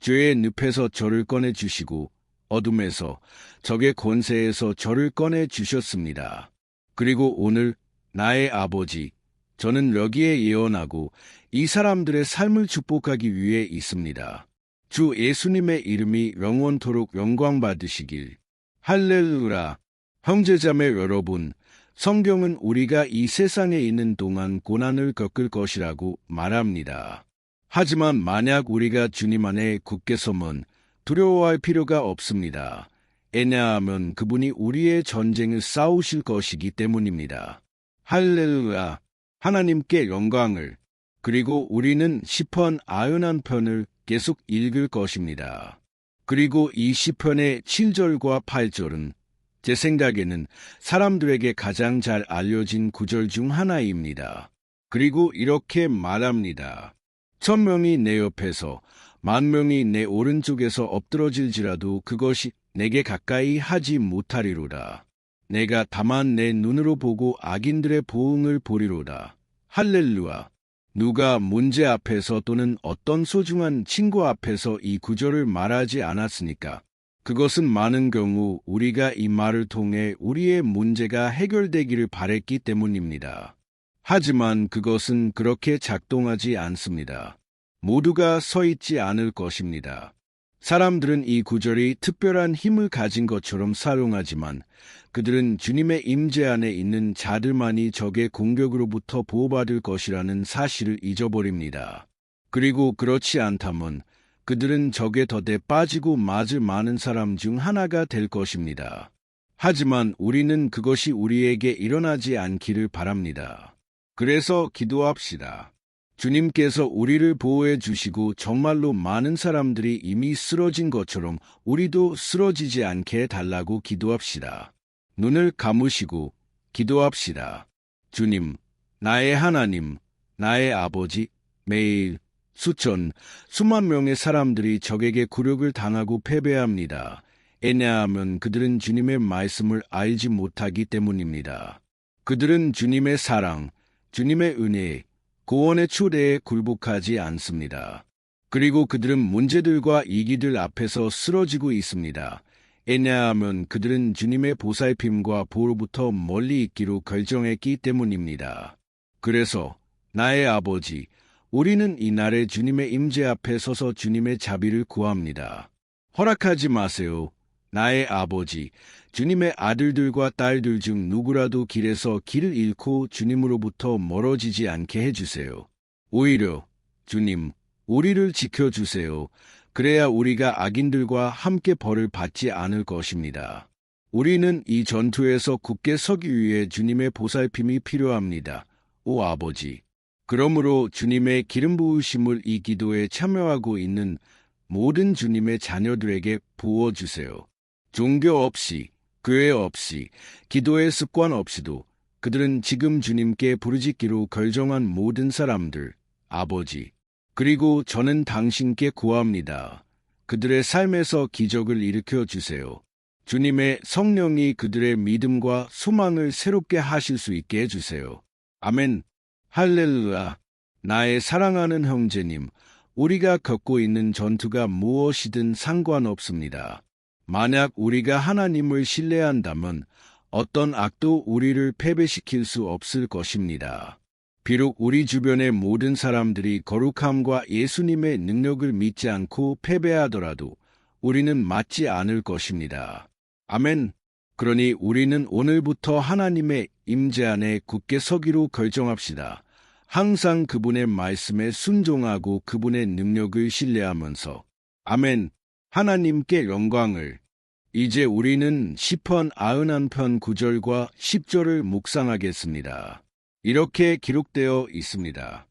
죄의 늪에서 저를 꺼내주시고 어둠에서 적의 권세에서 저를 꺼내주셨습니다. 그리고 오늘 나의 아버지, 저는 여기에 예언하고 이 사람들의 삶을 축복하기 위해 있습니다. 주 예수님의 이름이 영원토록 영광받으시길. 할렐루야. 형제자매 여러분, 성경은 우리가 이 세상에 있는 동안 고난을 겪을 것이라고 말합니다. 하지만 만약 우리가 주님 안에 굳게 서면 두려워할 필요가 없습니다. 왜냐하면 그분이 우리의 전쟁을 싸우실 것이기 때문입니다. 할렐루야. 하나님께 영광을. 그리고 우리는 시편 91편을 계속 읽을 것입니다. 그리고 이 시편의 7절과 8절은 제 생각에는 사람들에게 가장 잘 알려진 구절 중 하나입니다. 그리고 이렇게 말합니다. 1000명이 내 옆에서 10,000명이 내 오른쪽에서 엎드러질지라도 그것이 내게 가까이 하지 못하리로다. 내가 다만 내 눈으로 보고 악인들의 보응을 보리로다. 할렐루야. 누가 문제 앞에서 또는 어떤 소중한 친구 앞에서 이 구절을 말하지 않았으니까 그것은 많은 경우 우리가 이 말을 통해 우리의 문제가 해결되기를 바랬기 때문입니다. 하지만 그것은 그렇게 작동하지 않습니다. 모두가 서 있지 않을 것입니다. 사람들은 이 구절이 특별한 힘을 가진 것처럼 사용하지만 그들은 주님의 임재 안에 있는 자들만이 적의 공격으로부터 보호받을 것이라는 사실을 잊어버립니다. 그리고 그렇지 않다면 그들은 적의 덫에 빠지고 맞을 많은 사람 중 하나가 될 것입니다. 하지만 우리는 그것이 우리에게 일어나지 않기를 바랍니다. 그래서 기도합시다. 주님께서 우리를 보호해 주시고 정말로 많은 사람들이 이미 쓰러진 것처럼 우리도 쓰러지지 않게 해달라고 기도합시다. 눈을 감으시고 기도합시다. 주님, 나의 하나님, 나의 아버지, 매일 수만 명의 사람들이 적에게 굴욕을 당하고 패배합니다. 왜냐하면 그들은 주님의 말씀을 알지 못하기 때문입니다. 그들은 주님의 사랑, 주님의 은혜, 구원의 초대에 굴복하지 않습니다. 그리고 그들은 문제들과 이기들 앞에서 쓰러지고 있습니다. 왜냐하면 그들은 주님의 보살핌과 보호로부터 멀리 있기로 결정했기 때문입니다. 그래서 나의 아버지, 우리는 이날에 주님의 임재 앞에 서서 주님의 자비를 구합니다. 허락하지 마세요. 나의 아버지, 주님의 아들들과 딸들 중 누구라도 길에서 길을 잃고 주님으로부터 멀어지지 않게 해주세요. 오히려 주님, 우리를 지켜주세요. 그래야 우리가 악인들과 함께 벌을 받지 않을 것입니다. 우리는 이 전투에서 굳게 서기 위해 주님의 보살핌이 필요합니다. 오 아버지. 그러므로 주님의 기름 부으심을 이 기도에 참여하고 있는 모든 주님의 자녀들에게 부어주세요. 종교 없이, 교회 없이, 기도의 습관 없이도 그들은 지금 주님께 부르짖기로 결정한 모든 사람들, 아버지. 그리고 저는 당신께 구합니다. 그들의 삶에서 기적을 일으켜 주세요. 주님의 성령이 그들의 믿음과 소망을 새롭게 하실 수 있게 해주세요. 아멘. 할렐루야. 나의 사랑하는 형제님, 우리가 겪고 있는 전투가 무엇이든 상관없습니다. 만약 우리가 하나님을 신뢰한다면 어떤 악도 우리를 패배시킬 수 없을 것입니다. 비록 우리 주변의 모든 사람들이 거룩함과 예수님의 능력을 믿지 않고 패배하더라도 우리는 맞지 않을 것입니다. 아멘. 그러니 우리는 오늘부터 하나님의 임재 안에 굳게 서기로 결정합시다. 항상 그분의 말씀에 순종하고 그분의 능력을 신뢰하면서. 아멘. 하나님께 영광을. 이제 우리는 시편 91편 9절과 10절을 묵상하겠습니다. 이렇게 기록되어 있습니다.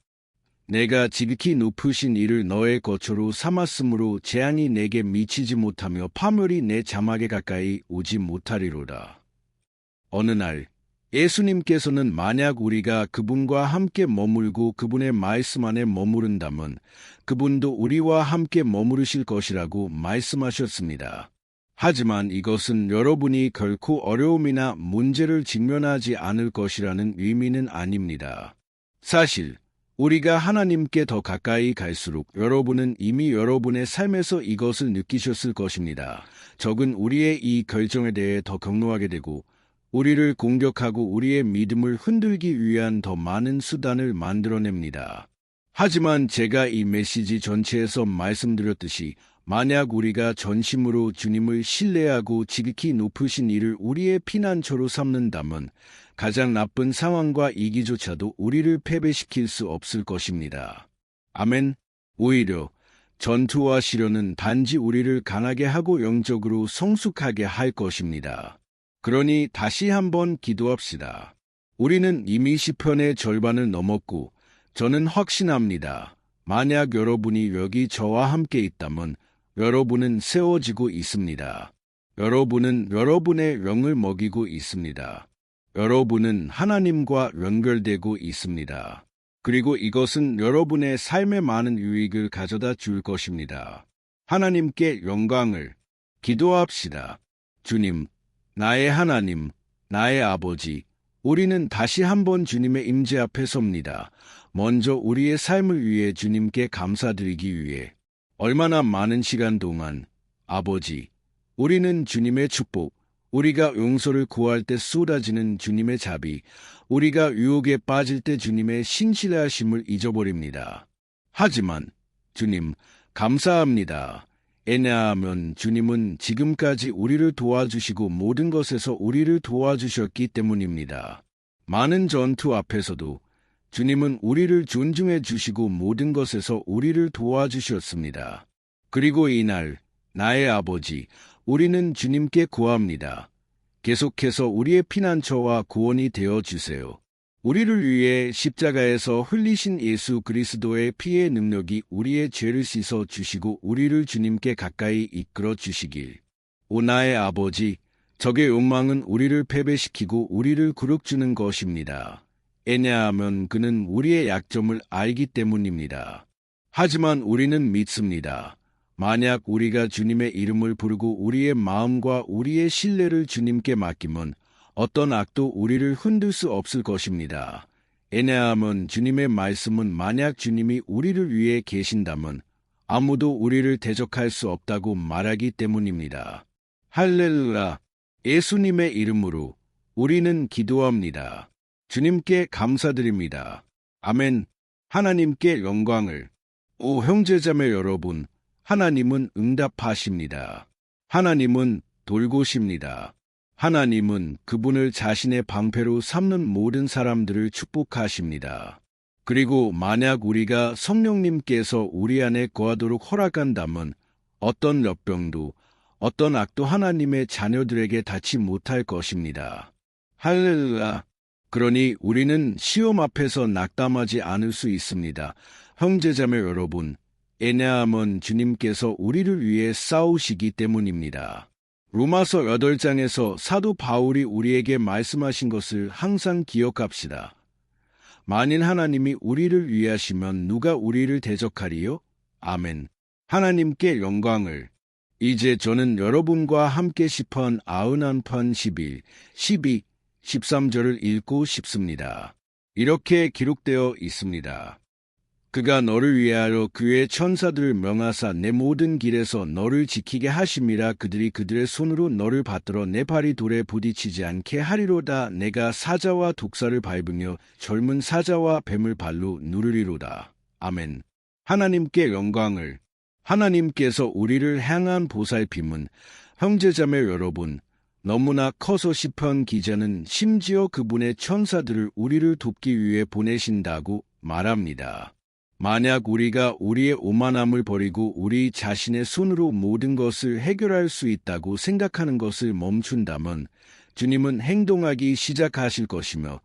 내가 지극히 높으신 이를 너의 거처로 삼았으므로 재앙이 내게 미치지 못하며 파멸이 내 자막에 가까이 오지 못하리로다. 어느 날 예수님께서는 만약 우리가 그분과 함께 머물고 그분의 말씀 안에 머무른다면 그분도 우리와 함께 머무르실 것이라고 말씀하셨습니다. 하지만 이것은 여러분이 결코 어려움이나 문제를 직면하지 않을 것이라는 의미는 아닙니다. 사실 우리가 하나님께 더 가까이 갈수록 여러분은 이미 여러분의 삶에서 이것을 느끼셨을 것입니다. 적은 우리의 이 결정에 대해 더 경노하게 되고 우리를 공격하고 우리의 믿음을 흔들기 위한 더 많은 수단을 만들어냅니다. 하지만 제가 이 메시지 전체에서 말씀드렸듯이 만약 우리가 전심으로 주님을 신뢰하고 지극히 높으신 이를 우리의 피난처로 삼는다면 가장 나쁜 상황과 이기조차도 우리를 패배시킬 수 없을 것입니다. 아멘. 오히려 전투와 시련은 단지 우리를 강하게 하고 영적으로 성숙하게 할 것입니다. 그러니 다시 한번 기도합시다. 우리는 이미 시편의 절반을 넘었고 저는 확신합니다. 만약 여러분이 여기 저와 함께 있다면 여러분은 세워지고 있습니다. 여러분은 여러분의 영을 먹이고 있습니다. 여러분은 하나님과 연결되고 있습니다. 그리고 이것은 여러분의 삶에 많은 유익을 가져다 줄 것입니다. 하나님께 영광을. 기도합시다. 주님, 나의 하나님, 나의 아버지, 우리는 다시 한번 주님의 임재 앞에 섭니다. 먼저 우리의 삶을 위해 주님께 감사드리기 위해 얼마나 많은 시간 동안 아버지, 우리는 주님의 축복, 우리가 용서를 구할 때 쏟아지는 주님의 자비, 우리가 유혹에 빠질 때 주님의 신실하심을 잊어버립니다. 하지만 주님, 감사합니다. 왜냐하면 주님은 지금까지 우리를 도와주시고 모든 것에서 우리를 도와주셨기 때문입니다. 많은 전투 앞에서도 주님은 우리를 존중해 주시고 모든 것에서 우리를 도와주셨습니다. 그리고 이날, 나의 아버지, 우리는 주님께 구합니다. 계속해서 우리의 피난처와 구원이 되어 주세요. 우리를 위해 십자가에서 흘리신 예수 그리스도의 피의 능력이 우리의 죄를 씻어 주시고 우리를 주님께 가까이 이끌어 주시길. 오 나의 아버지, 적의 욕망은 우리를 패배시키고 우리를 굴욕주는 것입니다. 왜냐하면 그는 우리의 약점을 알기 때문입니다. 하지만 우리는 믿습니다. 만약 우리가 주님의 이름을 부르고 우리의 마음과 우리의 신뢰를 주님께 맡기면 어떤 악도 우리를 흔들 수 없을 것입니다. 왜냐하면 주님의 말씀은 만약 주님이 우리를 위해 계신다면 아무도 우리를 대적할 수 없다고 말하기 때문입니다. 할렐루야! 예수님의 이름으로 우리는 기도합니다. 주님께 감사드립니다. 아멘. 하나님께 영광을. 오 형제자매 여러분, 하나님은 응답하십니다. 하나님은 돌보십니다. 하나님은 그분을 자신의 방패로 삼는 모든 사람들을 축복하십니다. 그리고 만약 우리가 성령님께서 우리 안에 거하도록 허락한다면 어떤 역병도 어떤 악도 하나님의 자녀들에게 닿지 못할 것입니다. 할렐루야. 그러니 우리는 시험 앞에서 낙담하지 않을 수 있습니다. 형제자매 여러분, 왜냐하면 주님께서 우리를 위해 싸우시기 때문입니다. 로마서 8장에서 사도 바울이 우리에게 말씀하신 것을 항상 기억합시다. 만일 하나님이 우리를 위하시면 누가 우리를 대적하리요? 아멘. 하나님께 영광을. 이제 저는 여러분과 함께 시편 91편 11, 12, 13절을 읽고 싶습니다. 이렇게 기록되어 있습니다. 그가 너를 위하여 그의 천사들을 명하사 내 모든 길에서 너를 지키게 하심이라. 그들이 그들의 손으로 너를 받들어 내 발이 돌에 부딪히지 않게 하리로다. 내가 사자와 독사를 밟으며 젊은 사자와 뱀을 발로 누르리로다. 아멘. 하나님께 영광을. 하나님께서 우리를 향한 보살핌은 형제자매 여러분, 너무나 커서 시편 기자는 심지어 그분의 천사들을 우리를 돕기 위해 보내신다고 말합니다. 만약 우리가 우리의 오만함을 버리고 우리 자신의 손으로 모든 것을 해결할 수 있다고 생각하는 것을 멈춘다면 주님은 행동하기 시작하실 것이며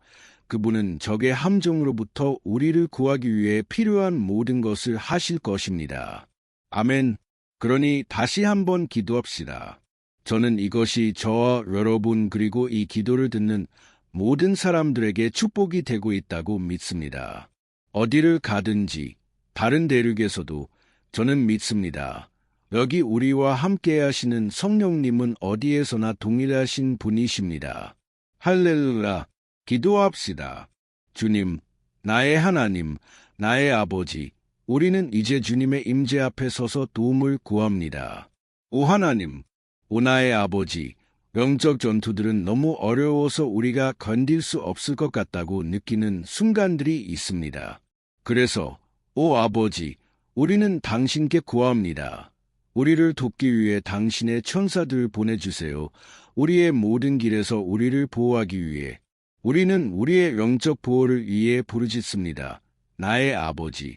그분은 적의 함정으로부터 우리를 구하기 위해 필요한 모든 것을 하실 것입니다. 아멘. 그러니 다시 한번 기도합시다. 저는 이것이 저와 여러분 그리고 이 기도를 듣는 모든 사람들에게 축복이 되고 있다고 믿습니다. 어디를 가든지 다른 대륙에서도 저는 믿습니다. 여기 우리와 함께 하시는 성령님은 어디에서나 동일하신 분이십니다. 할렐루야. 기도합시다. 주님, 나의 하나님, 나의 아버지, 우리는 이제 주님의 임재 앞에 서서 도움을 구합니다. 오 하나님, 오 나의 아버지, 영적 전투들은 너무 어려워서 우리가 견딜 수 없을 것 같다고 느끼는 순간들이 있습니다. 그래서 오 아버지, 우리는 당신께 구합니다. 우리를 돕기 위해 당신의 천사들을 보내주세요. 우리의 모든 길에서 우리를 보호하기 위해. 우리는 우리의 영적 보호를 위해 부르짖습니다. 나의 아버지.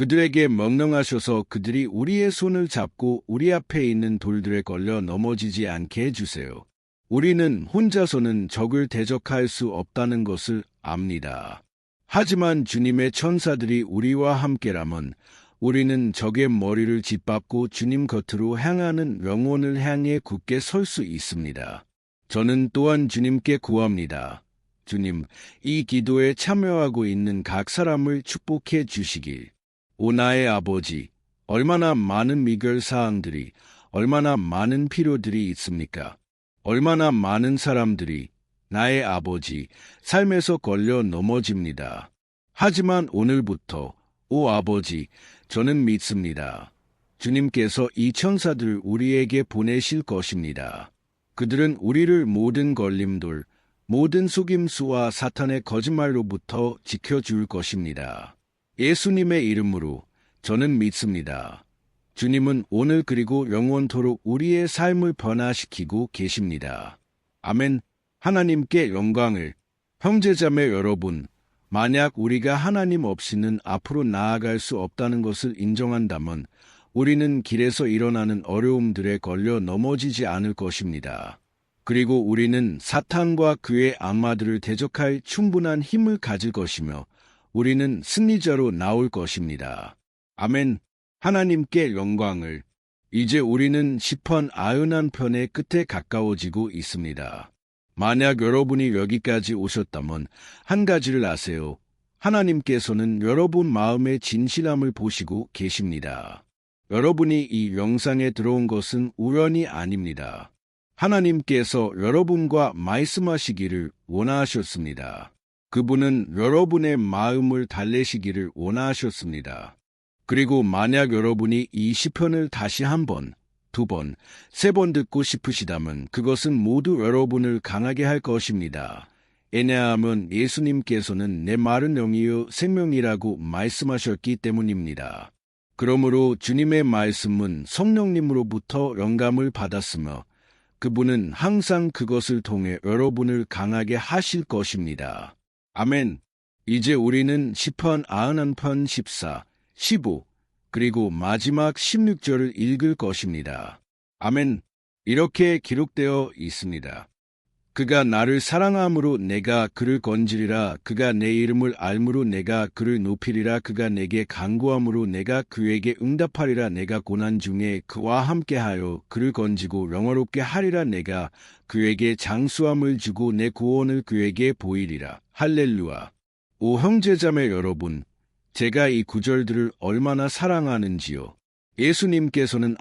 그들에게 명령하셔서 그들이 우리의 손을 잡고 우리 앞에 있는 돌들에 걸려 넘어지지 않게 해주세요. 우리는 혼자서는 적을 대적할 수 없다는 것을 압니다. 하지만 주님의 천사들이 우리와 함께라면 우리는 적의 머리를 짓밟고 주님 곁으로 향하는 영혼을 향해 굳게 설 수 있습니다. 저는 또한 주님께 구합니다. 주님, 이 기도에 참여하고 있는 각 사람을 축복해 주시길. 오 나의 아버지, 얼마나 많은 미결사항들이, 얼마나 많은 필요들이 있습니까? 얼마나 많은 사람들이 나의 아버지, 삶에서 걸려 넘어집니다. 하지만 오늘부터 오 아버지, 저는 믿습니다. 주님께서 이 천사들을 우리에게 보내실 것입니다. 그들은 우리를 모든 걸림돌, 모든 속임수와 사탄의 거짓말로부터 지켜줄 것입니다. 예수님의 이름으로 저는 믿습니다. 주님은 오늘 그리고 영원토록 우리의 삶을 변화시키고 계십니다. 아멘. 하나님께 영광을. 형제자매 여러분, 만약 우리가 하나님 없이는 앞으로 나아갈 수 없다는 것을 인정한다면 우리는 길에서 일어나는 어려움들에 걸려 넘어지지 않을 것입니다. 그리고 우리는 사탄과 그의 악마들을 대적할 충분한 힘을 가질 것이며 우리는 승리자로 나올 것입니다. 아멘. 하나님께 영광을. 이제 우리는 시편 91편의 끝에 가까워지고 있습니다. 만약 여러분이 여기까지 오셨다면 한 가지를 아세요. 하나님께서는 여러분 마음의 진실함을 보시고 계십니다. 여러분이 이 영상에 들어온 것은 우연이 아닙니다. 하나님께서 여러분과 말씀하시기를 원하셨습니다. 그분은 여러분의 마음을 달래시기를 원하셨습니다. 그리고 만약 여러분이 이 시편을 다시 한 번, 두 번, 세 번 듣고 싶으시다면 그것은 모두 여러분을 강하게 할 것입니다. 왜냐하면 예수님께서는 내 말은 영이요 생명이라고 말씀하셨기 때문입니다. 그러므로 주님의 말씀은 성령님으로부터 영감을 받았으며 그분은 항상 그것을 통해 여러분을 강하게 하실 것입니다. 아멘. 이제 우리는 시편 91편 14, 15, 그리고 마지막 16절을 읽을 것입니다. 아멘. 이렇게 기록되어 있습니다. 그가 나를 사랑함으로 내가 그를 건지리라. 그가 내 이름을 알므로 내가 그를 높이리라. 그가 내게 간구함으로 내가 그에게 응답하리라. 내가 고난 중에 그와 함께하여 그를 건지고 영화롭게 하리라. 내가 그에게 장수함을 주고 내 구원을 그에게 보이리라. 할렐루야. 오 형제자매 여러분, 제가 이 구절들을 얼마나 사랑하는지요. 예수님께서는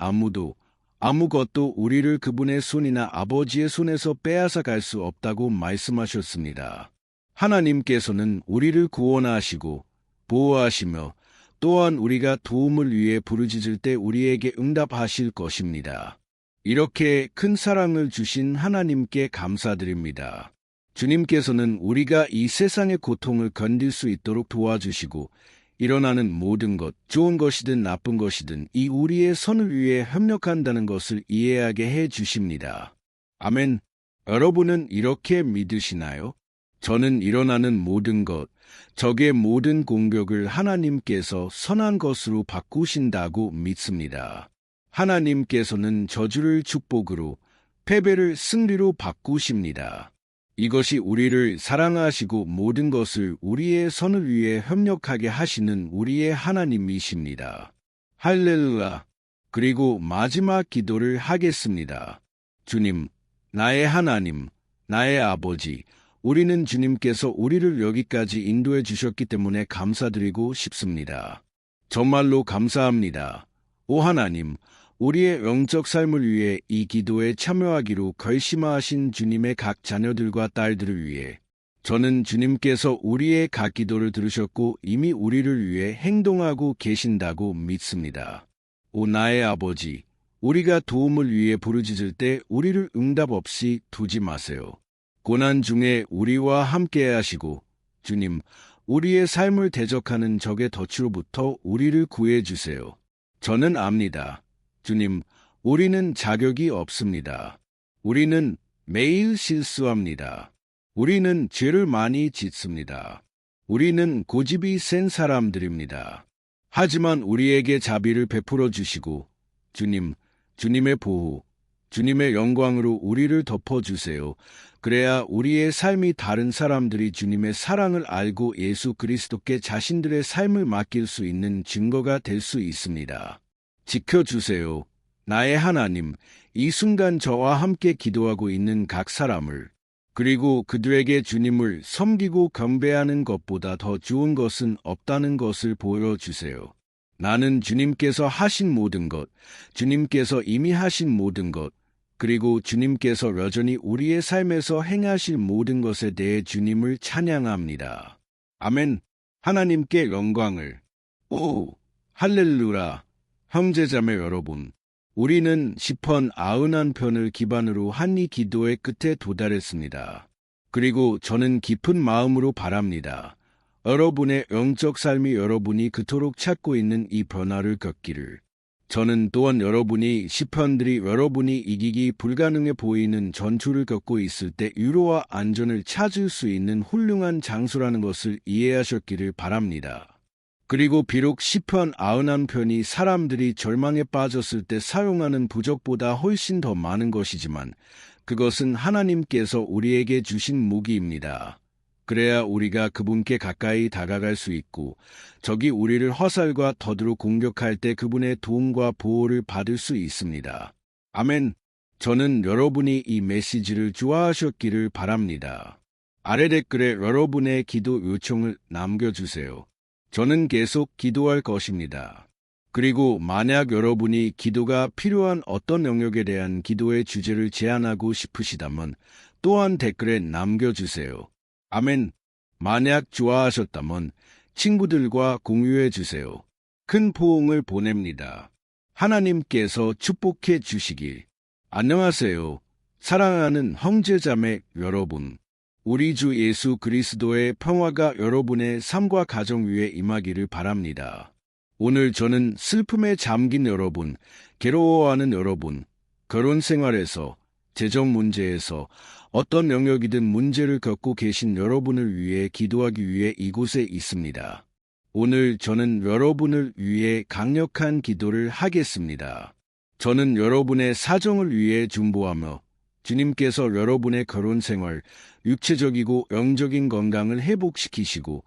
아무것도 우리를 그분의 손이나 아버지의 손에서 빼앗아 갈 수 없다고 말씀하셨습니다. 하나님께서는 우리를 구원하시고 보호하시며 또한 우리가 도움을 위해 부르짖을 때 우리에게 응답하실 것입니다. 이렇게 큰 사랑을 주신 하나님께 감사드립니다. 주님께서는 우리가 이 세상의 고통을 견딜 수 있도록 도와주시고 일어나는 모든 것, 좋은 것이든 나쁜 것이든 이 우리의 선을 위해 협력한다는 것을 이해하게 해 주십니다. 아멘. 여러분은 이렇게 믿으시나요? 저는 일어나는 모든 것, 적의 모든 공격을 하나님께서 선한 것으로 바꾸신다고 믿습니다. 하나님께서는 저주를 축복으로, 패배를 승리로 바꾸십니다. 이것이 우리를 사랑하시고 모든 것을 우리의 선을 위해 협력하게 하시는 우리의 하나님이십니다. 할렐루야. 그리고 마지막 기도를 하겠습니다. 주님, 나의 하나님, 나의 아버지, 우리는 주님께서 우리를 여기까지 인도해 주셨기 때문에 감사드리고 싶습니다. 정말로 감사합니다. 오 하나님, 우리의 영적 삶을 위해 이 기도에 참여하기로 결심하신 주님의 각 자녀들과 딸들을 위해 저는 주님께서 우리의 각 기도를 들으셨고 이미 우리를 위해 행동하고 계신다고 믿습니다. 오 나의 아버지, 우리가 도움을 위해 부르짖을 때 우리를 응답 없이 두지 마세요. 고난 중에 우리와 함께 하시고 주님, 우리의 삶을 대적하는 적의 덫으로부터 우리를 구해주세요. 저는 압니다. 주님, 우리는 자격이 없습니다. 우리는 매일 실수합니다. 우리는 죄를 많이 짓습니다. 우리는 고집이 센 사람들입니다. 하지만 우리에게 자비를 베풀어 주시고 주님, 주님의 보호, 주님의 영광으로 우리를 덮어주세요. 그래야 우리의 삶이 다른 사람들이 주님의 사랑을 알고 예수 그리스도께 자신들의 삶을 맡길 수 있는 증거가 될 수 있습니다. 지켜주세요. 나의 하나님, 이 순간 저와 함께 기도하고 있는 각 사람을, 그리고 그들에게 주님을 섬기고 경배하는 것보다 더 좋은 것은 없다는 것을 보여주세요. 나는 주님께서 하신 모든 것, 주님께서 이미 하신 모든 것, 그리고 주님께서 여전히 우리의 삶에서 행하실 모든 것에 대해 주님을 찬양합니다. 아멘. 하나님께 영광을. 오, 할렐루야. 형제자매 여러분, 우리는 시편 91편을 기반으로 한 이 기도의 끝에 도달했습니다. 그리고 저는 깊은 마음으로 바랍니다. 여러분의 영적 삶이 여러분이 그토록 찾고 있는 이 변화를 겪기를. 저는 또한 여러분이 시편들이 여러분이 이기기 불가능해 보이는 전투를 겪고 있을 때 위로와 안전을 찾을 수 있는 훌륭한 장소라는 것을 이해하셨기를 바랍니다. 그리고 비록 시편 91편이 사람들이 절망에 빠졌을 때 사용하는 부적보다 훨씬 더 많은 것이지만 그것은 하나님께서 우리에게 주신 무기입니다. 그래야 우리가 그분께 가까이 다가갈 수 있고 적이 우리를 화살과 덫으로 공격할 때 그분의 도움과 보호를 받을 수 있습니다. 아멘. 저는 여러분이 이 메시지를 좋아하셨기를 바랍니다. 아래 댓글에 여러분의 기도 요청을 남겨주세요. 저는 계속 기도할 것입니다. 그리고 만약 여러분이 기도가 필요한 어떤 영역에 대한 기도의 주제를 제안하고 싶으시다면 또한 댓글에 남겨주세요. 아멘. 만약 좋아하셨다면 친구들과 공유해 주세요. 큰 포옹을 보냅니다. 하나님께서 축복해 주시길. 안녕하세요. 사랑하는 형제자매 여러분. 우리 주 예수 그리스도의 평화가 여러분의 삶과 가정 위에 임하기를 바랍니다. 오늘 저는 슬픔에 잠긴 여러분, 괴로워하는 여러분, 결혼 생활에서, 재정 문제에서 어떤 영역이든 문제를 겪고 계신 여러분을 위해 기도하기 위해 이곳에 있습니다. 오늘 저는 여러분을 위해 강력한 기도를 하겠습니다. 저는 여러분의 사정을 위해 중보하며 주님께서 여러분의 결혼 생활, 육체적이고 영적인 건강을 회복시키시고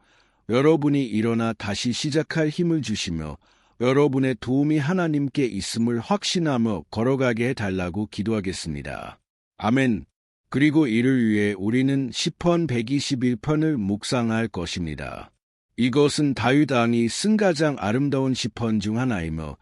여러분이 일어나 다시 시작할 힘을 주시며 여러분의 도움이 하나님께 있음을 확신하며 걸어가게 해달라고 기도하겠습니다. 아멘. 그리고 이를 위해 우리는 시편 121편을 묵상할 것입니다. 이것은 다윗 왕이 쓴 가장 아름다운 시편 중 하나이며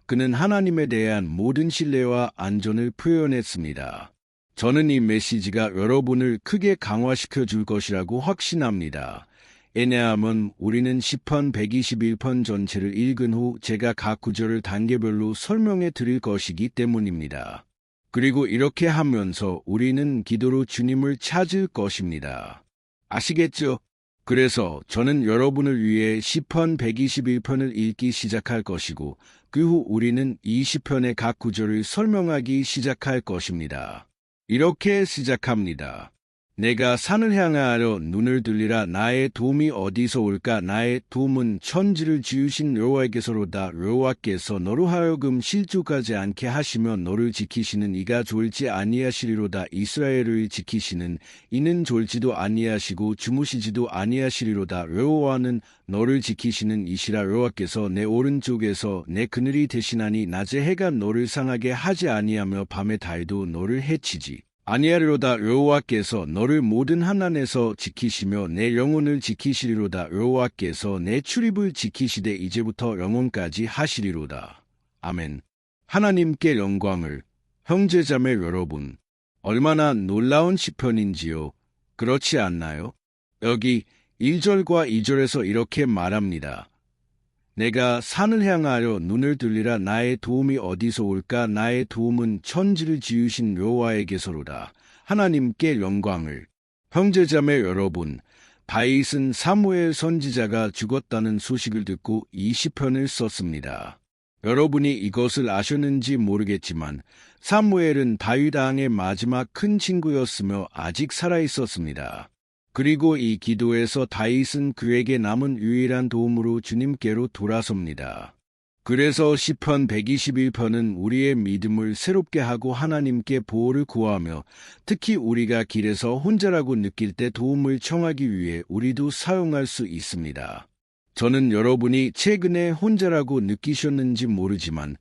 그는 하나님에 대한 모든 신뢰와 안전을 표현했습니다. 저는 이 메시지가 여러분을 크게 강화시켜 줄 것이라고 확신합니다. 왜냐하면 우리는 시편 121편 전체를 읽은 후 제가 각 구절을 단계별로 설명해 드릴 것이기 때문입니다. 그리고 이렇게 하면서 우리는 기도로 주님을 찾을 것입니다. 아시겠죠? 그래서 저는 여러분을 위해 시편 121편을 읽기 시작할 것이고 그 후 우리는 이 시편의 각 구절을 설명하기 시작할 것입니다. 이렇게 시작합니다. 내가 산을 향하여 눈을 들리라. 나의 도움이 어디서 올까? 나의 도움은 천지를 지으신 여호와께서로다. 여호와께서 너로 하여금 실족하지 않게 하시며 너를 지키시는 이가 졸지 아니하시리로다. 이스라엘을 지키시는 이는 졸지도 아니하시고 주무시지도 아니하시리로다. 여호와는 너를 지키시는 이시라. 여호와께서 내 오른쪽에서 내 그늘이 되시나니 낮에 해가 너를 상하게 하지 아니하며 밤에 달도 너를 해치지 아니하리로다. 여호와께서 너를 모든 한난에서 지키시며 내 영혼을 지키시리로다. 여호와께서 내 출입을 지키시되 이제부터 영혼까지 하시리로다. 아멘. 하나님께 영광을. 형제자매 여러분, 얼마나 놀라운 시편인지요. 그렇지 않나요? 여기 1절과 2절에서 이렇게 말합니다. 내가 산을 향하여 눈을 들리라. 나의 도움이 어디서 올까? 나의 도움은 천지를 지으신 여호와에게서로다. 하나님께 영광을. 형제자매 여러분, 다윗은 사무엘 선지자가 죽었다는 소식을 듣고 이 시편을 썼습니다. 여러분이 이것을 아셨는지 모르겠지만 사무엘은 다윗 왕의 마지막 큰 친구였으며 아직 살아있었습니다. 그리고 이 기도에서 다윗은 그에게 남은 유일한 도움으로 주님께로 돌아섭니다. 그래서 시편 121편은 우리의 믿음을 새롭게 하고 하나님께 보호를 구하며 특히 우리가 길에서 혼자라고 느낄 때 도움을 청하기 위해 우리도 사용할 수 있습니다. 저는 여러분이 최근에 혼자라고 느끼셨는지 모르지만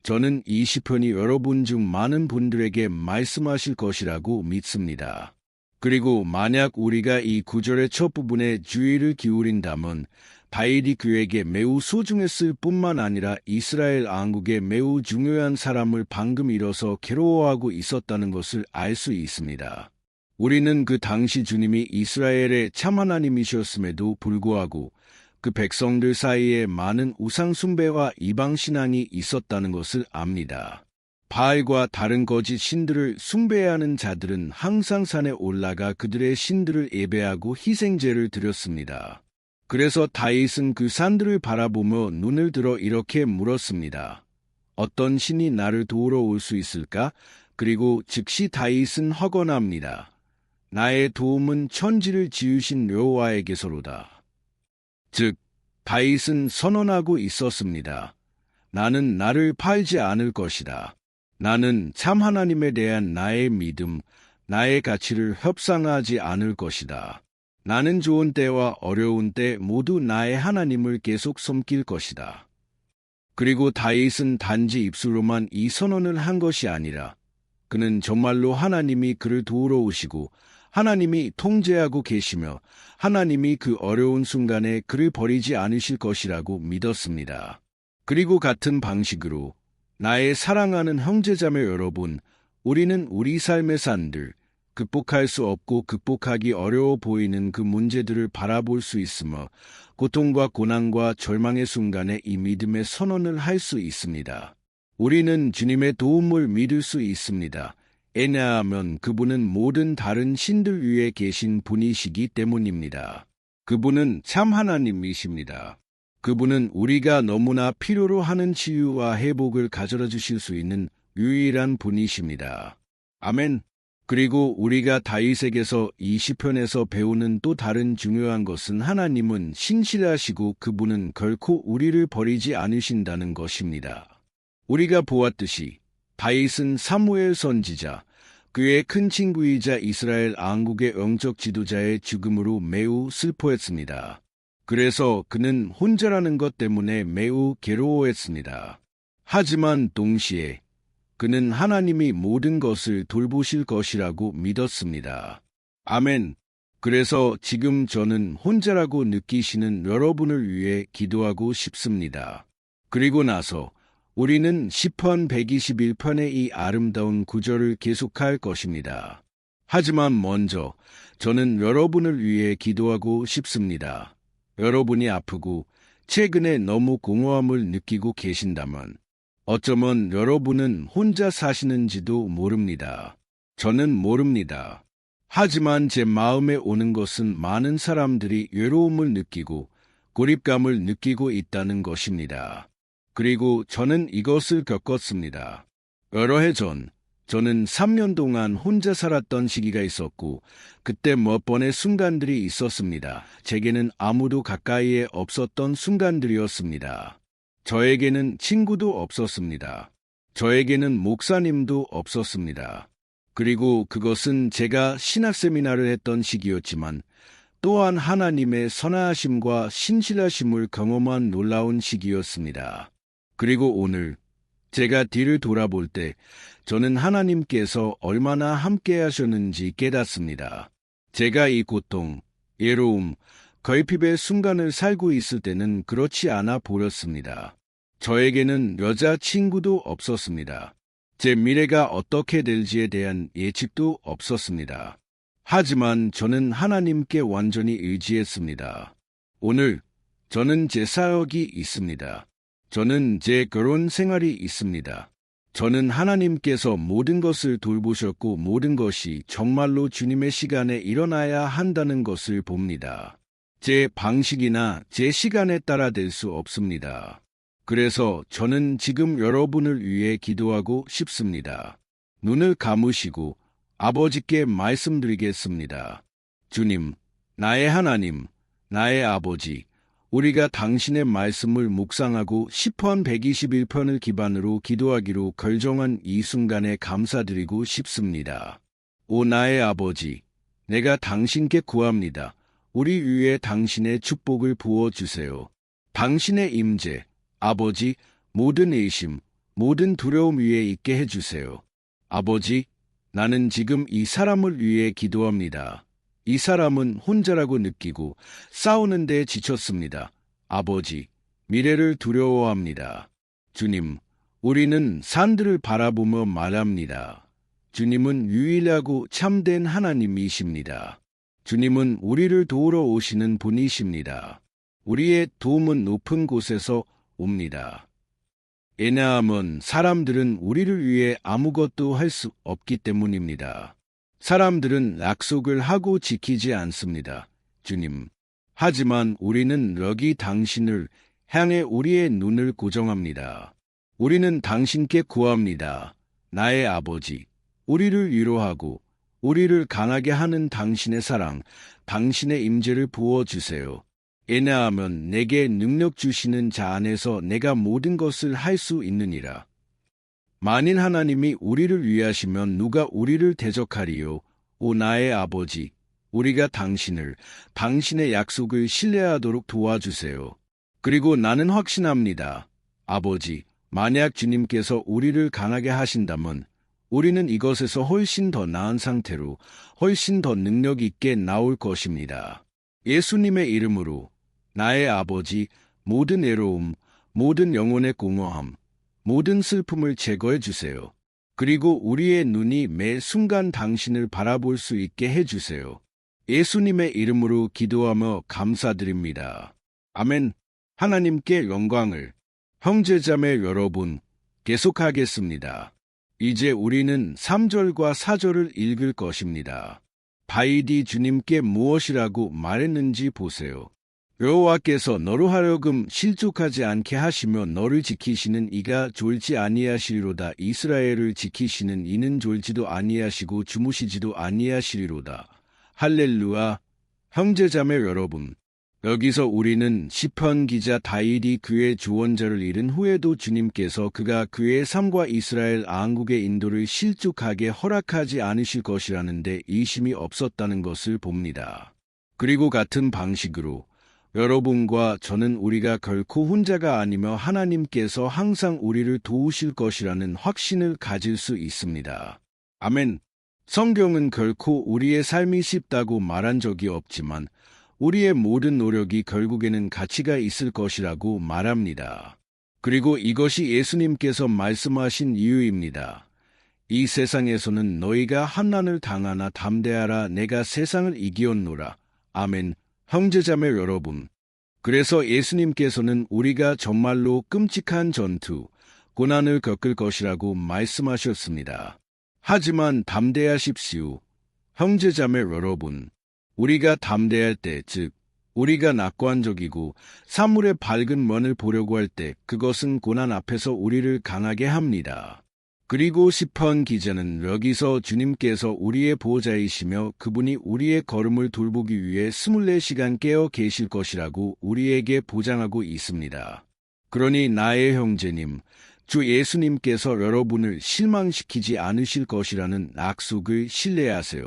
저는 이 시편이 여러분 중 많은 분들에게 말씀하실 것이라고 믿습니다. 그리고 만약 우리가 이 구절의 첫 부분에 주의를 기울인다면 다윗이 그에게 매우 소중했을 뿐만 아니라 이스라엘 왕국의 매우 중요한 사람을 방금 잃어서 괴로워하고 있었다는 것을 알 수 있습니다. 우리는 그 당시 주님이 이스라엘의 참 하나님이셨음에도 불구하고 그 백성들 사이에 많은 우상 숭배와 이방 신앙이 있었다는 것을 압니다. 바알과 다른 거짓 신들을 숭배하는 자들은 항상 산에 올라가 그들의 신들을 예배하고 희생제를 드렸습니다. 그래서 다윗은 그 산들을 바라보며 눈을 들어 이렇게 물었습니다. 어떤 신이 나를 도우러 올 수 있을까? 그리고 즉시 다윗은 확언합니다. 나의 도움은 천지를 지으신 여호와에게서로다. 즉, 다윗은 선언하고 있었습니다. 나는 나를 팔지 않을 것이다. 나는 참 하나님에 대한 나의 믿음, 나의 가치를 협상하지 않을 것이다. 나는 좋은 때와 어려운 때 모두 나의 하나님을 계속 섬길 것이다. 그리고 다윗은 단지 입술로만 이 선언을 한 것이 아니라 그는 정말로 하나님이 그를 도우러 오시고 하나님이 통제하고 계시며 하나님이 그 어려운 순간에 그를 버리지 않으실 것이라고 믿었습니다. 그리고 같은 방식으로 나의 사랑하는 형제자매 여러분, 우리는 우리 삶의 산들, 극복할 수 없고 극복하기 어려워 보이는 그 문제들을 바라볼 수 있으며 고통과 고난과 절망의 순간에 이 믿음의 선언을 할 수 있습니다. 우리는 주님의 도움을 믿을 수 있습니다. 왜냐하면 그분은 모든 다른 신들 위에 계신 분이시기 때문입니다. 그분은 참 하나님이십니다. 그분은 우리가 너무나 필요로 하는 치유와 회복을 가져다 주실 수 있는 유일한 분이십니다. 아멘. 그리고 우리가 다윗에게서 이 시편에서 배우는 또 다른 중요한 것은 하나님은 신실하시고 그분은 결코 우리를 버리지 않으신다는 것입니다. 우리가 보았듯이 다윗은 사무엘 선지자, 그의 큰 친구이자 이스라엘 왕국의 영적 지도자의 죽음으로 매우 슬퍼했습니다. 그래서 그는 혼자라는 것 때문에 매우 괴로워했습니다. 하지만 동시에 그는 하나님이 모든 것을 돌보실 것이라고 믿었습니다. 아멘. 그래서 지금 저는 혼자라고 느끼시는 여러분을 위해 기도하고 싶습니다. 그리고 나서 우리는 시편 121편의 이 아름다운 구절을 계속할 것입니다. 하지만 먼저 저는 여러분을 위해 기도하고 싶습니다. 여러분이 아프고 최근에 너무 공허함을 느끼고 계신다면 어쩌면 여러분은 혼자 사시는지도 모릅니다. 저는 모릅니다. 하지만 제 마음에 오는 것은 많은 사람들이 외로움을 느끼고 고립감을 느끼고 있다는 것입니다. 그리고 저는 이것을 겪었습니다. 여러 해 전, 저는 3년 동안 혼자 살았던 시기가 있었고, 그때 몇 번의 순간들이 있었습니다. 제게는 아무도 가까이에 없었던 순간들이었습니다. 저에게는 친구도 없었습니다. 저에게는 목사님도 없었습니다. 그리고 그것은 제가 신학 세미나를 했던 시기였지만 또한 하나님의 선하심과 신실하심을 경험한 놀라운 시기였습니다. 그리고 오늘 제가 뒤를 돌아볼 때 저는 하나님께서 얼마나 함께 하셨는지 깨닫습니다. 제가 이 고통, 외로움, 결핍의 순간을 살고 있을 때는 그렇지 않아 보였습니다. 저에게는 여자친구도 없었습니다. 제 미래가 어떻게 될지에 대한 예측도 없었습니다. 하지만 저는 하나님께 완전히 의지했습니다. 오늘 저는 제 사역이 있습니다. 저는 제 결혼 생활이 있습니다. 저는 하나님께서 모든 것을 돌보셨고 모든 것이 정말로 주님의 시간에 일어나야 한다는 것을 봅니다. 제 방식이나 제 시간에 따라 될 수 없습니다. 그래서 저는 지금 여러분을 위해 기도하고 싶습니다. 눈을 감으시고 아버지께 말씀드리겠습니다. 주님, 나의 하나님, 나의 아버지, 우리가 당신의 말씀을 묵상하고 시편 121편을 기반으로 기도하기로 결정한 이 순간에 감사드리고 싶습니다. 오 나의 아버지, 내가 당신께 구합니다. 우리 위에 당신의 축복을 부어주세요. 당신의 임재, 아버지, 모든 의심, 모든 두려움 위에 있게 해주세요. 아버지, 나는 지금 이 사람을 위해 기도합니다. 이 사람은 혼자라고 느끼고 싸우는데 지쳤습니다. 아버지, 미래를 두려워합니다. 주님, 우리는 산들을 바라보며 말합니다. 주님은 유일하고 참된 하나님이십니다. 주님은 우리를 도우러 오시는 분이십니다. 우리의 도움은 높은 곳에서 옵니다. 왜냐하면 사람들은 우리를 위해 아무것도 할 수 없기 때문입니다. 사람들은 약속을 하고 지키지 않습니다. 주님. 하지만 우리는 여기 당신을 향해 우리의 눈을 고정합니다. 우리는 당신께 구합니다. 나의 아버지, 우리를 위로하고 우리를 강하게 하는 당신의 사랑, 당신의 임재를 부어주세요. 왜냐하면 내게 능력 주시는 자 안에서 내가 모든 것을 할 수 있느니라. 만일 하나님이 우리를 위하시면 누가 우리를 대적하리요? 오 나의 아버지, 우리가 당신의 약속을 신뢰하도록 도와주세요. 그리고 나는 확신합니다. 아버지, 만약 주님께서 우리를 강하게 하신다면 우리는 이것에서 훨씬 더 나은 상태로 훨씬 더 능력 있게 나올 것입니다. 예수님의 이름으로 나의 아버지, 모든 외로움, 모든 영혼의 공허함, 모든 슬픔을 제거해 주세요. 그리고 우리의 눈이 매 순간 당신을 바라볼 수 있게 해주세요. 예수님의 이름으로 기도하며 감사드립니다. 아멘. 하나님께 영광을. 형제자매 여러분, 계속하겠습니다. 이제 우리는 3절과 4절을 읽을 것입니다. 다윗이 주님께 무엇이라고 말했는지 보세요. 여호와께서 너로 하여금 실족하지 않게 하시며 너를 지키시는 이가 졸지 아니하시리로다. 이스라엘을 지키시는 이는 졸지도 아니하시고 주무시지도 아니하시리로다. 할렐루야. 형제자매 여러분, 여기서 우리는 시편 기자 다윗이 그의 주원자를 잃은 후에도 주님께서 그가 그의 삶과 이스라엘 왕국의 인도를 실족하게 허락하지 않으실 것이라는 데 의심이 없었다는 것을 봅니다. 그리고 같은 방식으로 여러분과 저는 우리가 결코 혼자가 아니며 하나님께서 항상 우리를 도우실 것이라는 확신을 가질 수 있습니다. 아멘. 성경은 결코 우리의 삶이 쉽다고 말한 적이 없지만 우리의 모든 노력이 결국에는 가치가 있을 것이라고 말합니다. 그리고 이것이 예수님께서 말씀하신 이유입니다. 이 세상에서는 너희가 환난을 당하나 담대하라. 내가 세상을 이기었노라. 아멘. 형제자매 여러분, 그래서 예수님께서는 우리가 정말로 끔찍한 전투, 고난을 겪을 것이라고 말씀하셨습니다. 하지만 담대하십시오. 형제자매 여러분, 우리가 담대할 때, 즉 우리가 낙관적이고 사물의 밝은 면을 보려고 할 때 그것은 고난 앞에서 우리를 강하게 합니다. 그리고 시편 기자는 여기서 주님께서 우리의 보호자이시며 그분이 우리의 걸음을 돌보기 위해 24시간 깨어 계실 것이라고 우리에게 보장하고 있습니다. 그러니 나의 형제님, 주 예수님께서 여러분을 실망시키지 않으실 것이라는 약속을 신뢰하세요.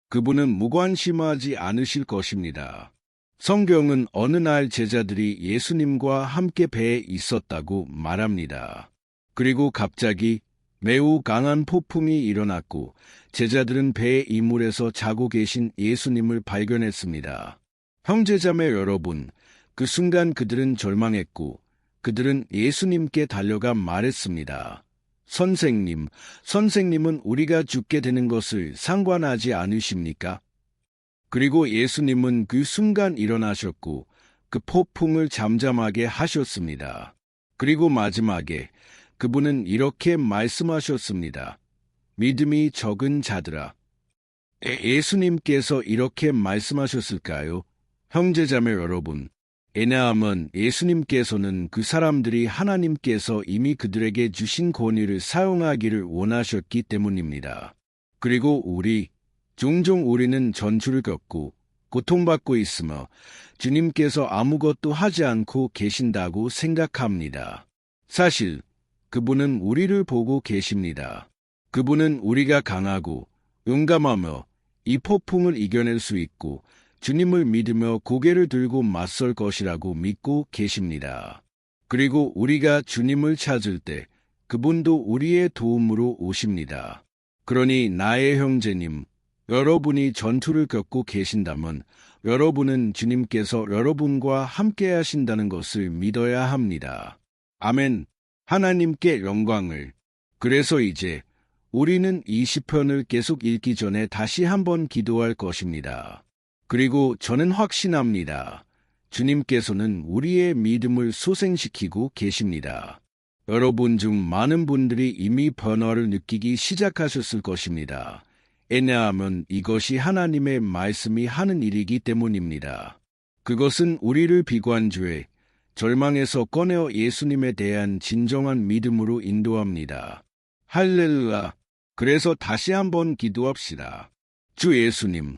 그분은 무관심하지 않으실 것입니다. 성경은 어느 날 제자들이 예수님과 함께 배에 있었다고 말합니다. 그리고 갑자기 매우 강한 폭풍이 일어났고 제자들은 배의 이물에서 자고 계신 예수님을 발견했습니다. 형제자매 여러분, 그 순간 그들은 절망했고 그들은 예수님께 달려가 말했습니다. 선생님은 우리가 죽게 되는 것을 상관하지 않으십니까? 그리고 예수님은 그 순간 일어나셨고 그 폭풍을 잠잠하게 하셨습니다. 그리고 마지막에 그분은 이렇게 말씀하셨습니다. 믿음이 적은 자들아. 예수님께서 이렇게 말씀하셨을까요? 형제자매 여러분, 왜냐하면 예수님께서는 그 사람들이 하나님께서 이미 그들에게 주신 권위를 사용하기를 원하셨기 때문입니다. 그리고 종종 우리는 전투를 겪고 고통받고 있으며 주님께서 아무것도 하지 않고 계신다고 생각합니다. 사실 그분은 우리를 보고 계십니다. 그분은 우리가 강하고 용감하며 이 폭풍을 이겨낼 수 있고 주님을 믿으며 고개를 들고 맞설 것이라고 믿고 계십니다. 그리고 우리가 주님을 찾을 때 그분도 우리의 도움으로 오십니다. 그러니 나의 형제님, 여러분이 전투를 겪고 계신다면 여러분은 주님께서 여러분과 함께 하신다는 것을 믿어야 합니다. 아멘. 하나님께 영광을. 그래서 이제 우리는 이 시편을 계속 읽기 전에 다시 한번 기도할 것입니다. 그리고 저는 확신합니다. 주님께서는 우리의 믿음을 소생시키고 계십니다. 여러분 중 많은 분들이 이미 변화를 느끼기 시작하셨을 것입니다. 왜냐하면 이것이 하나님의 말씀이 하는 일이기 때문입니다. 그것은 우리를 비관주의, 절망에서 꺼내어 예수님에 대한 진정한 믿음으로 인도합니다. 할렐루야. 그래서 다시 한번 기도합시다. 주 예수님,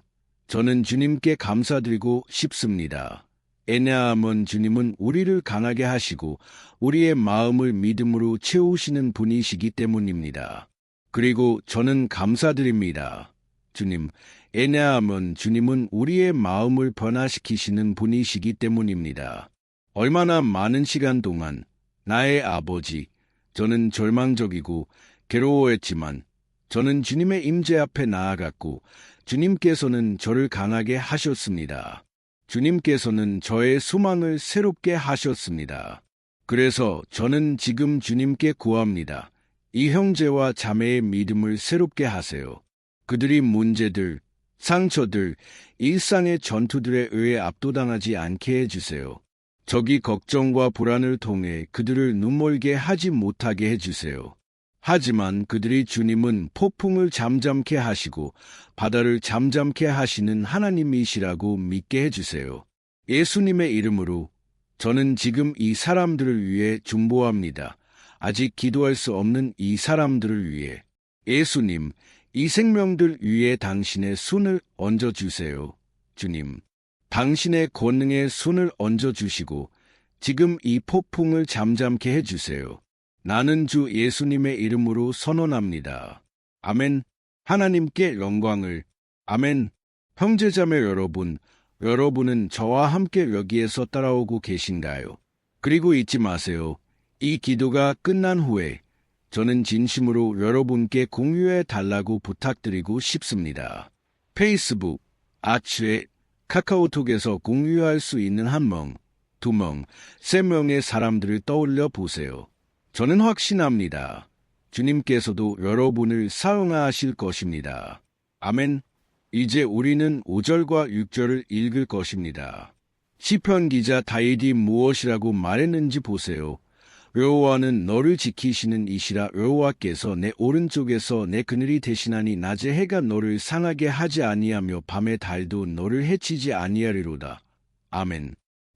저는 주님께 감사드리고 싶습니다. 왜냐하면 주님은 우리를 강하게 하시고 우리의 마음을 믿음으로 채우시는 분이시기 때문입니다. 그리고 저는 감사드립니다. 주님, 왜냐하면 주님은 우리의 마음을 변화시키시는 분이시기 때문입니다. 얼마나 많은 시간 동안 나의 아버지, 저는 절망적이고 괴로워했지만 저는 주님의 임재 앞에 나아갔고 주님께서는 저를 강하게 하셨습니다. 주님께서는 저의 소망을 새롭게 하셨습니다. 그래서 저는 지금 주님께 구합니다. 이 형제와 자매의 믿음을 새롭게 하세요. 그들이 문제들, 상처들, 일상의 전투들에 의해 압도당하지 않게 해주세요. 적이 걱정과 불안을 통해 그들을 눈멀게 하지 못하게 해주세요. 하지만 그들이 주님은 폭풍을 잠잠케 하시고 바다를 잠잠케 하시는 하나님이시라고 믿게 해주세요. 예수님의 이름으로 저는 지금 이 사람들을 위해 중보합니다. 아직 기도할 수 없는 이 사람들을 위해. 예수님, 이 생명들 위에 당신의 손을 얹어주세요. 주님, 당신의 권능에 손을 얹어주시고 지금 이 폭풍을 잠잠케 해주세요. 나는 주 예수님의 이름으로 선언합니다. 아멘. 하나님께 영광을. 아멘. 형제자매 여러분, 여러분은 저와 함께 여기에서 따라오고 계신가요? 그리고 잊지 마세요. 이 기도가 끝난 후에 저는 진심으로 여러분께 공유해 달라고 부탁드리고 싶습니다. 페이스북, 아츠에, 카카오톡에서 공유할 수 있는 1명, 2명, 3명의 사람들을 떠올려 보세요. 저는 확신합니다. 주님께서도 여러분을 사용하실 것입니다. 아멘. 이제 우리는 5절과 6절을 읽을 것입니다. 시편 기자 다윗이 무엇이라고 말했는지 보세요. 여호와는 너를 지키시는 이시라. 여호와께서 내 오른쪽에서 내 그늘이 되시나니 낮에 해가 너를 상하게 하지 아니하며 밤에 달도 너를 해치지 아니하리로다. 아멘.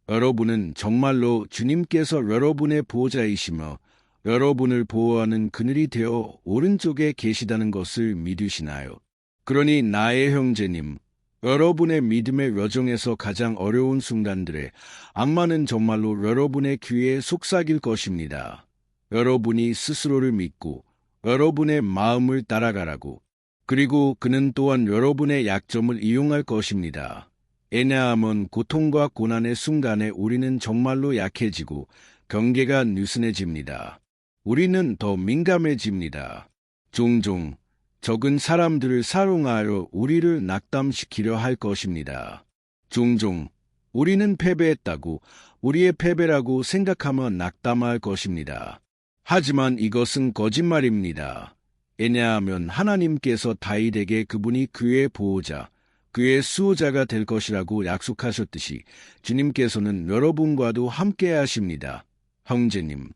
여러분은 정말로 주님께서 여러분의 보호자이시며 여러분을 보호하는 그늘이 되어 오른쪽에 계시다는 것을 믿으시나요? 그러니 나의 형제님, 여러분의 믿음의 여정에서 가장 어려운 순간들에 악마는 정말로 여러분의 귀에 속삭일 것입니다. 여러분이 스스로를 믿고 여러분의 마음을 따라가라고. 그리고 그는 또한 여러분의 약점을 이용할 것입니다. 왜냐하면 고통과 고난의 순간에 우리는 정말로 약해지고 경계가 느슨해집니다. 우리는 더 민감해집니다. 종종 적은 사람들을 사용하여 우리를 낙담시키려 할 것입니다. 종종 우리는 패배했다고 우리의 패배라고 생각하며 낙담할 것입니다. 하지만 이것은 거짓말입니다. 왜냐하면 하나님께서 다윗에게 그분이 그의 보호자, 그의 수호자가 될 것이라고 약속하셨듯이 주님께서는 여러분과도 함께 하십니다. 형제님,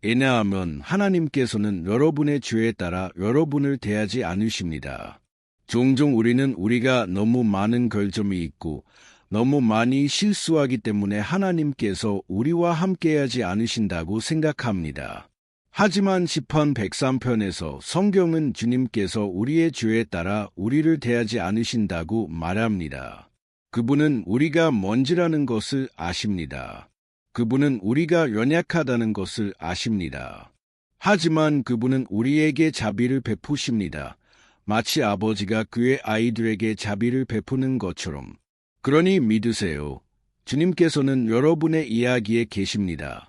왜냐하면 하나님께서는 여러분의 죄에 따라 여러분을 대하지 않으십니다. 종종 우리는 우리가 너무 많은 결점이 있고 너무 많이 실수하기 때문에 하나님께서 우리와 함께하지 않으신다고 생각합니다. 하지만 시편 103편에서 성경은 주님께서 우리의 죄에 따라 우리를 대하지 않으신다고 말합니다. 그분은 우리가 뭔지라는 것을 아십니다. 그분은 우리가 연약하다는 것을 아십니다. 하지만 그분은 우리에게 자비를 베푸십니다. 마치 아버지가 그의 아이들에게 자비를 베푸는 것처럼. 그러니 믿으세요. 주님께서는 여러분의 이야기에 계십니다.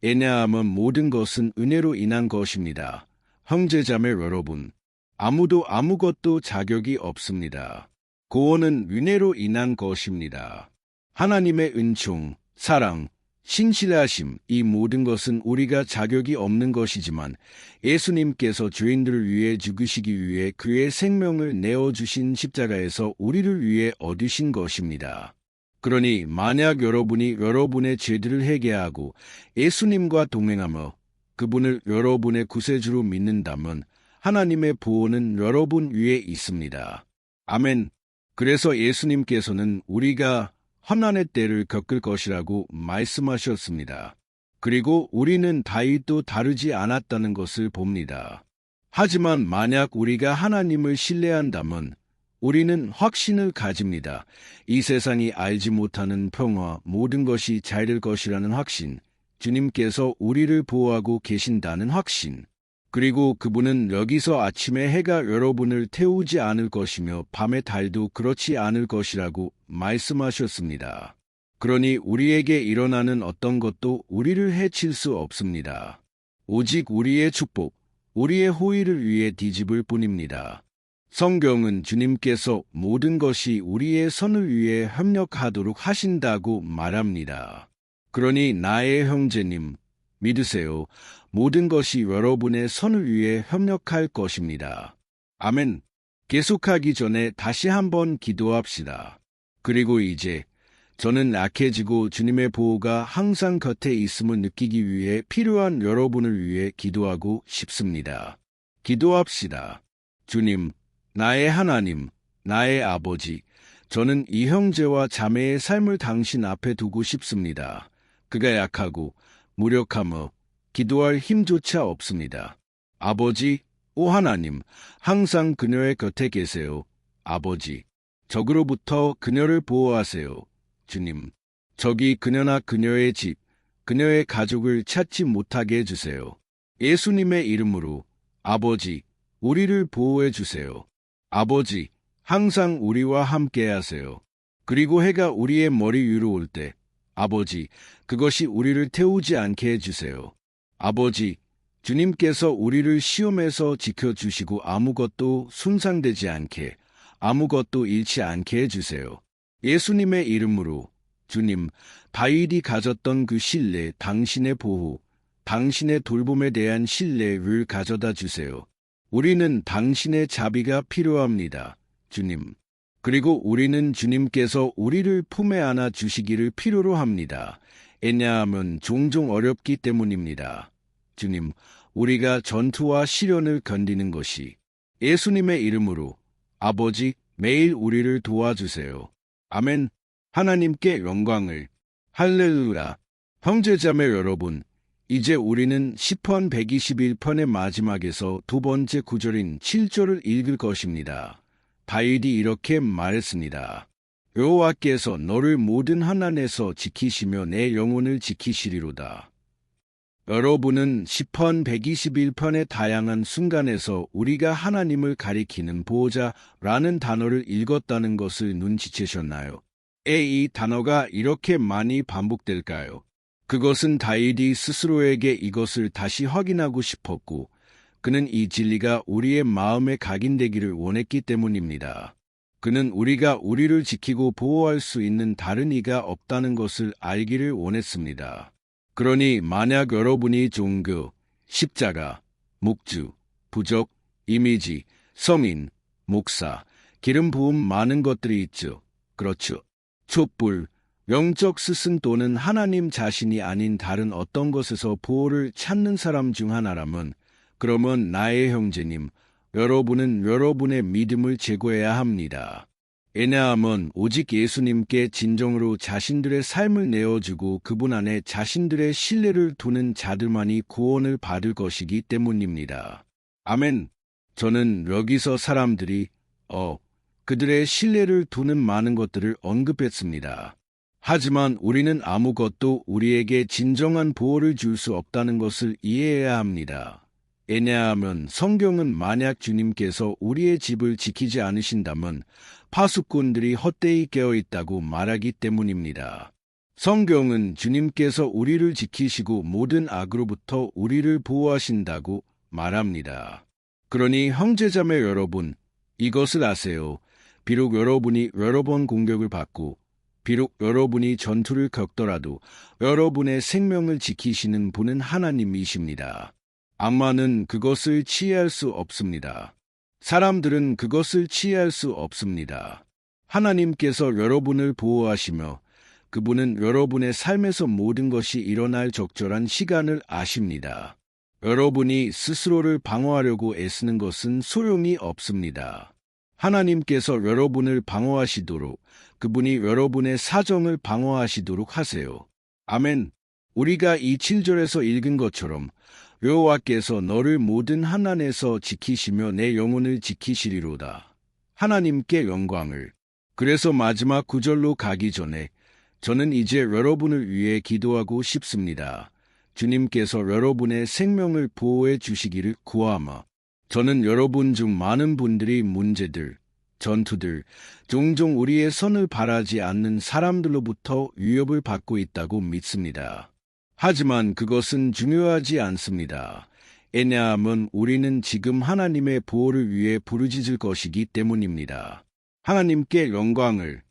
왜냐하면 모든 것은 은혜로 인한 것입니다. 형제자매 여러분, 아무도 아무것도 자격이 없습니다. 구원은 은혜로 인한 것입니다. 하나님의 은총, 사랑, 신실하심, 이 모든 것은 우리가 자격이 없는 것이지만 예수님께서 죄인들을 위해 죽으시기 위해 그의 생명을 내어주신 십자가에서 우리를 위해 얻으신 것입니다. 그러니 만약 여러분이 여러분의 죄들을 회개하고 예수님과 동행하며 그분을 여러분의 구세주로 믿는다면 하나님의 보호는 여러분 위에 있습니다. 아멘. 그래서 예수님께서는 우리가 환난의 때를 겪을 것이라고 말씀하셨습니다. 그리고 우리는 다윗도 다르지 않았다는 것을 봅니다. 하지만 만약 우리가 하나님을 신뢰한다면 우리는 확신을 가집니다. 이 세상이 알지 못하는 평화, 모든 것이 잘 될 것이라는 확신, 주님께서 우리를 보호하고 계신다는 확신, 그리고 그분은 여기서 아침에 해가 여러분을 태우지 않을 것이며 밤의 달도 그렇지 않을 것이라고 말씀하셨습니다. 그러니 우리에게 일어나는 어떤 것도 우리를 해칠 수 없습니다. 오직 우리의 축복, 우리의 호의를 위해 뒤집을 뿐입니다. 성경은 주님께서 모든 것이 우리의 선을 위해 협력하도록 하신다고 말합니다. 그러니 나의 형제님, 믿으세요. 모든 것이 여러분의 선을 위해 협력할 것입니다. 아멘. 계속하기 전에 다시 한번 기도합시다. 그리고 이제 저는 약해지고 주님의 보호가 항상 곁에 있음을 느끼기 위해 필요한 여러분을 위해 기도하고 싶습니다. 기도합시다. 주님, 나의 하나님, 나의 아버지, 저는 이 형제와 자매의 삶을 당신 앞에 두고 싶습니다. 그가 약하고 무력하며 기도할 힘조차 없습니다. 아버지, 오 하나님, 항상 그녀의 곁에 계세요. 아버지, 적으로부터 그녀를 보호하세요. 주님, 적이 그녀나 그녀의 집, 그녀의 가족을 찾지 못하게 해주세요. 예수님의 이름으로 아버지, 우리를 보호해 주세요. 아버지, 항상 우리와 함께 하세요. 그리고 해가 우리의 머리 위로 올 때, 아버지, 그것이 우리를 태우지 않게 해주세요. 아버지, 주님께서 우리를 시험에서 지켜주시고 아무것도 손상되지 않게, 아무것도 잃지 않게 해주세요. 예수님의 이름으로, 주님, 다윗이 가졌던 그 신뢰, 당신의 보호, 당신의 돌봄에 대한 신뢰를 가져다 주세요. 우리는 당신의 자비가 필요합니다, 주님. 그리고 우리는 주님께서 우리를 품에 안아 주시기를 필요로 합니다. 왜냐하면 종종 어렵기 때문입니다. 주님, 우리가 전투와 시련을 견디는 것이 예수님의 이름으로 아버지 매일 우리를 도와주세요. 아멘. 하나님께 영광을. 할렐루야. 형제자매 여러분, 이제 우리는 시편 121편의 마지막에서 두 번째 구절인 7절을 읽을 것입니다. 다윗이 이렇게 말했습니다. 여호와께서 너를 모든 환난에서 지키시며 내 영혼을 지키시리로다. 여러분은 시편 121편의 다양한 순간에서 우리가 하나님을 가리키는 보호자라는 단어를 읽었다는 것을 눈치채셨나요? 왜 이 단어가 이렇게 많이 반복될까요? 그것은 다윗이 스스로에게 이것을 다시 확인하고 싶었고, 그는 이 진리가 우리의 마음에 각인되기를 원했기 때문입니다. 그는 우리가 우리를 지키고 보호할 수 있는 다른 이가 없다는 것을 알기를 원했습니다. 그러니 만약 여러분이 종교, 십자가, 묵주, 부적, 이미지, 서민, 목사, 기름 부음 많은 것들이 있죠. 그렇죠. 촛불, 영적 스승 또는 하나님 자신이 아닌 다른 어떤 것에서 보호를 찾는 사람 중 하나라면, 그러면 나의 형제님, 여러분은 여러분의 믿음을 제거해야 합니다. 왜냐하면 오직 예수님께 진정으로 자신들의 삶을 내어주고 그분 안에 자신들의 신뢰를 두는 자들만이 구원을 받을 것이기 때문입니다. 아멘. 저는 여기서 사람들이 그들의 신뢰를 두는 많은 것들을 언급했습니다. 하지만 우리는 아무것도 우리에게 진정한 보호를 줄 수 없다는 것을 이해해야 합니다. 왜냐하면 성경은 만약 주님께서 우리의 집을 지키지 않으신다면 파수꾼들이 헛되이 깨어있다고 말하기 때문입니다. 성경은 주님께서 우리를 지키시고 모든 악으로부터 우리를 보호하신다고 말합니다. 그러니 형제자매 여러분, 이것을 아세요. 비록 여러분이 여러 번 공격을 받고 비록 여러분이 전투를 겪더라도 여러분의 생명을 지키시는 분은 하나님이십니다. 악마는 그것을 치유할 수 없습니다. 사람들은 그것을 치유할 수 없습니다. 하나님께서 여러분을 보호하시며 그분은 여러분의 삶에서 모든 것이 일어날 적절한 시간을 아십니다. 여러분이 스스로를 방어하려고 애쓰는 것은 소용이 없습니다. 하나님께서 여러분을 방어하시도록 그분이 여러분의 사정을 방어하시도록 하세요. 아멘. 우리가 이 7절에서 읽은 것처럼 여호와께서 너를 모든 환난에서 지키시며 내 영혼을 지키시리로다. 하나님께 영광을. 그래서 마지막 구절로 가기 전에 저는 이제 여러분을 위해 기도하고 싶습니다. 주님께서 여러분의 생명을 보호해 주시기를 구하며 저는 여러분 중 많은 분들이 문제들, 전투들, 종종 우리의 선을 바라지 않는 사람들로부터 위협을 받고 있다고 믿습니다. 하지만 그것은 중요하지 않습니다. 왜냐하면 우리는 지금 하나님의 보호를 위해 부르짖을 것이기 때문입니다. 하나님께 영광을.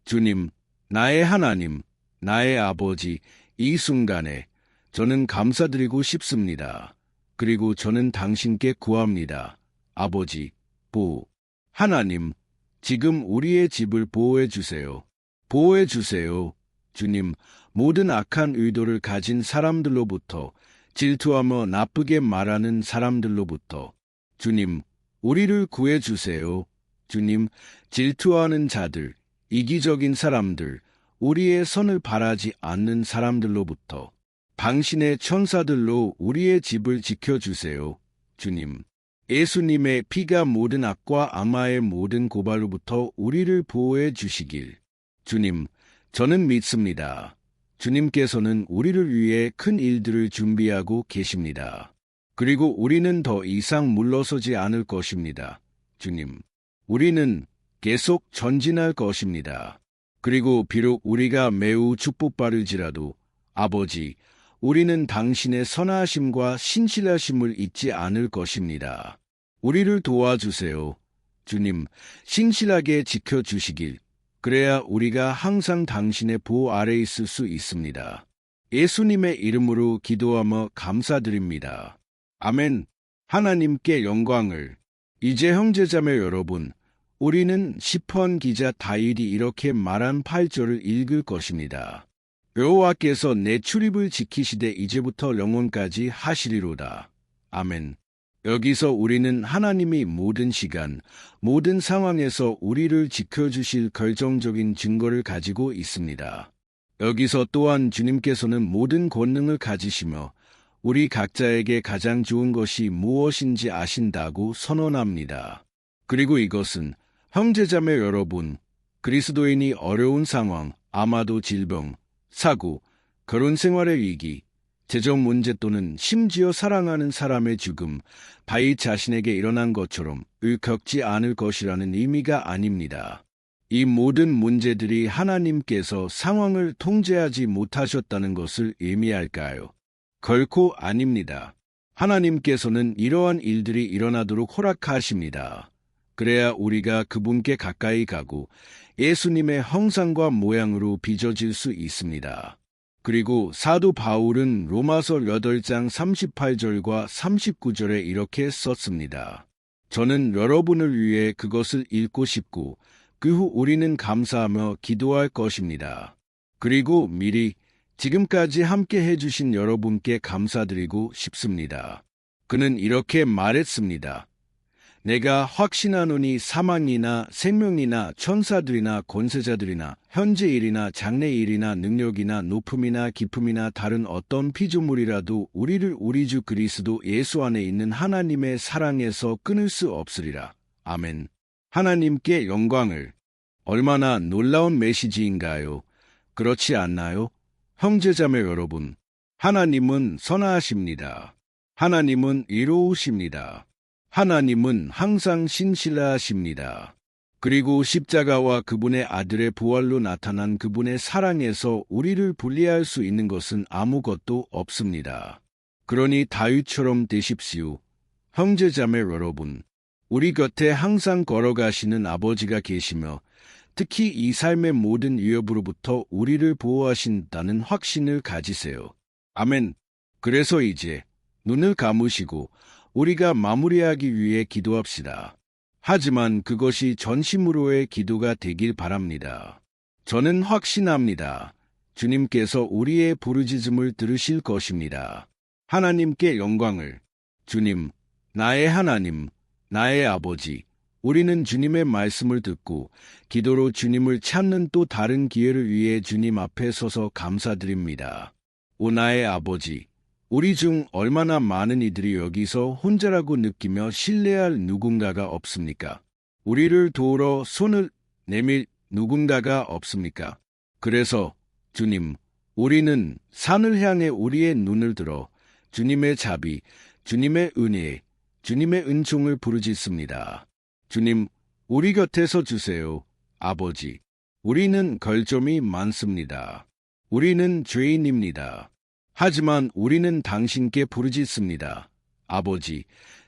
주님, 나의 하나님, 나의 아버지, 이 순간에 저는 감사드리고 싶습니다. 그리고 저는 당신께 구합니다. 아버지, 보호. 하나님, 지금 우리의 집을 보호해 주세요. 보호해 주세요. 주님, 모든 악한 의도를 가진 사람들로부터, 질투하며 나쁘게 말하는 사람들로부터, 주님, 우리를 구해주세요. 주님, 질투하는 자들, 이기적인 사람들, 우리의 선을 바라지 않는 사람들로부터 당신의 천사들로 우리의 집을 지켜주세요. 주님, 예수님의 피가 모든 악과 악마의 모든 고발로부터 우리를 보호해 주시길. 주님, 저는 믿습니다. 주님께서는 우리를 위해 큰 일들을 준비하고 계십니다. 그리고 우리는 더 이상 물러서지 않을 것입니다. 주님, 우리는 계속 전진할 것입니다. 그리고 비록 우리가 매우 축복받을지라도 아버지, 우리는 당신의 선하심과 신실하심을 잊지 않을 것입니다. 우리를 도와주세요. 주님, 신실하게 지켜주시길. 그래야 우리가 항상 당신의 보호 아래 있을 수 있습니다. 예수님의 이름으로 기도하며 감사드립니다. 아멘. 하나님께 영광을. 이제 형제자매 여러분, 우리는 시편 기자 다윗이 이렇게 말한 8절을 읽을 것입니다. 여호와께서 내 출입을 지키시되 이제부터 영원까지 하시리로다. 아멘. 여기서 우리는 하나님이 모든 시간, 모든 상황에서 우리를 지켜주실 결정적인 증거를 가지고 있습니다. 여기서 또한 주님께서는 모든 권능을 가지시며 우리 각자에게 가장 좋은 것이 무엇인지 아신다고 선언합니다. 그리고 이것은 형제자매 여러분, 그리스도인이 어려운 상황, 아마도 질병, 사고, 결혼 생활의 위기, 재정 문제 또는 심지어 사랑하는 사람의 죽음, 다윗 자신에게 일어난 것처럼 겪지 않을 것이라는 의미가 아닙니다. 이 모든 문제들이 하나님께서 상황을 통제하지 못하셨다는 것을 의미할까요? 결코 아닙니다. 하나님께서는 이러한 일들이 일어나도록 허락하십니다. 그래야 우리가 그분께 가까이 가고 예수님의 형상과 모양으로 빚어질 수 있습니다. 그리고 사도 바울은 로마서 8장 38절과 39절에 이렇게 썼습니다. 저는 여러분을 위해 그것을 읽고 싶고 그 후 우리는 감사하며 기도할 것입니다. 그리고 미리 지금까지 함께 해주신 여러분께 감사드리고 싶습니다. 그는 이렇게 말했습니다. 내가 확신하노니 사망이나 생명이나 천사들이나 권세자들이나 현재 일이나 장래 일이나 능력이나 높음이나 깊음이나 다른 어떤 피조물이라도 우리를 우리 주 그리스도 예수 안에 있는 하나님의 사랑에서 끊을 수 없으리라. 아멘. 하나님께 영광을. 얼마나 놀라운 메시지인가요? 그렇지 않나요? 형제자매 여러분, 하나님은 선하십니다. 하나님은 이로우십니다. 하나님은 항상 신실하십니다. 그리고 십자가와 그분의 아들의 부활로 나타난 그분의 사랑에서 우리를 분리할 수 있는 것은 아무것도 없습니다. 그러니 다윗처럼 되십시오. 형제자매 여러분, 우리 곁에 항상 걸어가시는 아버지가 계시며 특히 이 삶의 모든 위협으로부터 우리를 보호하신다는 확신을 가지세요. 아멘. 그래서 이제 눈을 감으시고 우리가 마무리하기 위해 기도합시다. 하지만 그것이 전심으로의 기도가 되길 바랍니다. 저는 확신합니다. 주님께서 우리의 부르짖음을 들으실 것입니다. 하나님께 영광을. 주님, 나의 하나님, 나의 아버지, 우리는 주님의 말씀을 듣고 기도로 주님을 찾는 또 다른 기회를 위해 주님 앞에 서서 감사드립니다. 오 나의 아버지, 우리 중 얼마나 많은 이들이 여기서 혼자라고 느끼며 신뢰할 누군가가 없습니까? 우리를 도우러 손을 내밀 누군가가 없습니까? 그래서 주님, 우리는 산을 향해 우리의 눈을 들어 주님의 자비, 주님의 은혜, 주님의 은총을 부르짖습니다. 주님, 우리 곁에서 주세요. 아버지, 우리는 결점이 많습니다. 우리는 죄인입니다. 하지만 우리는 당신께 부르짖습니다. 아버지,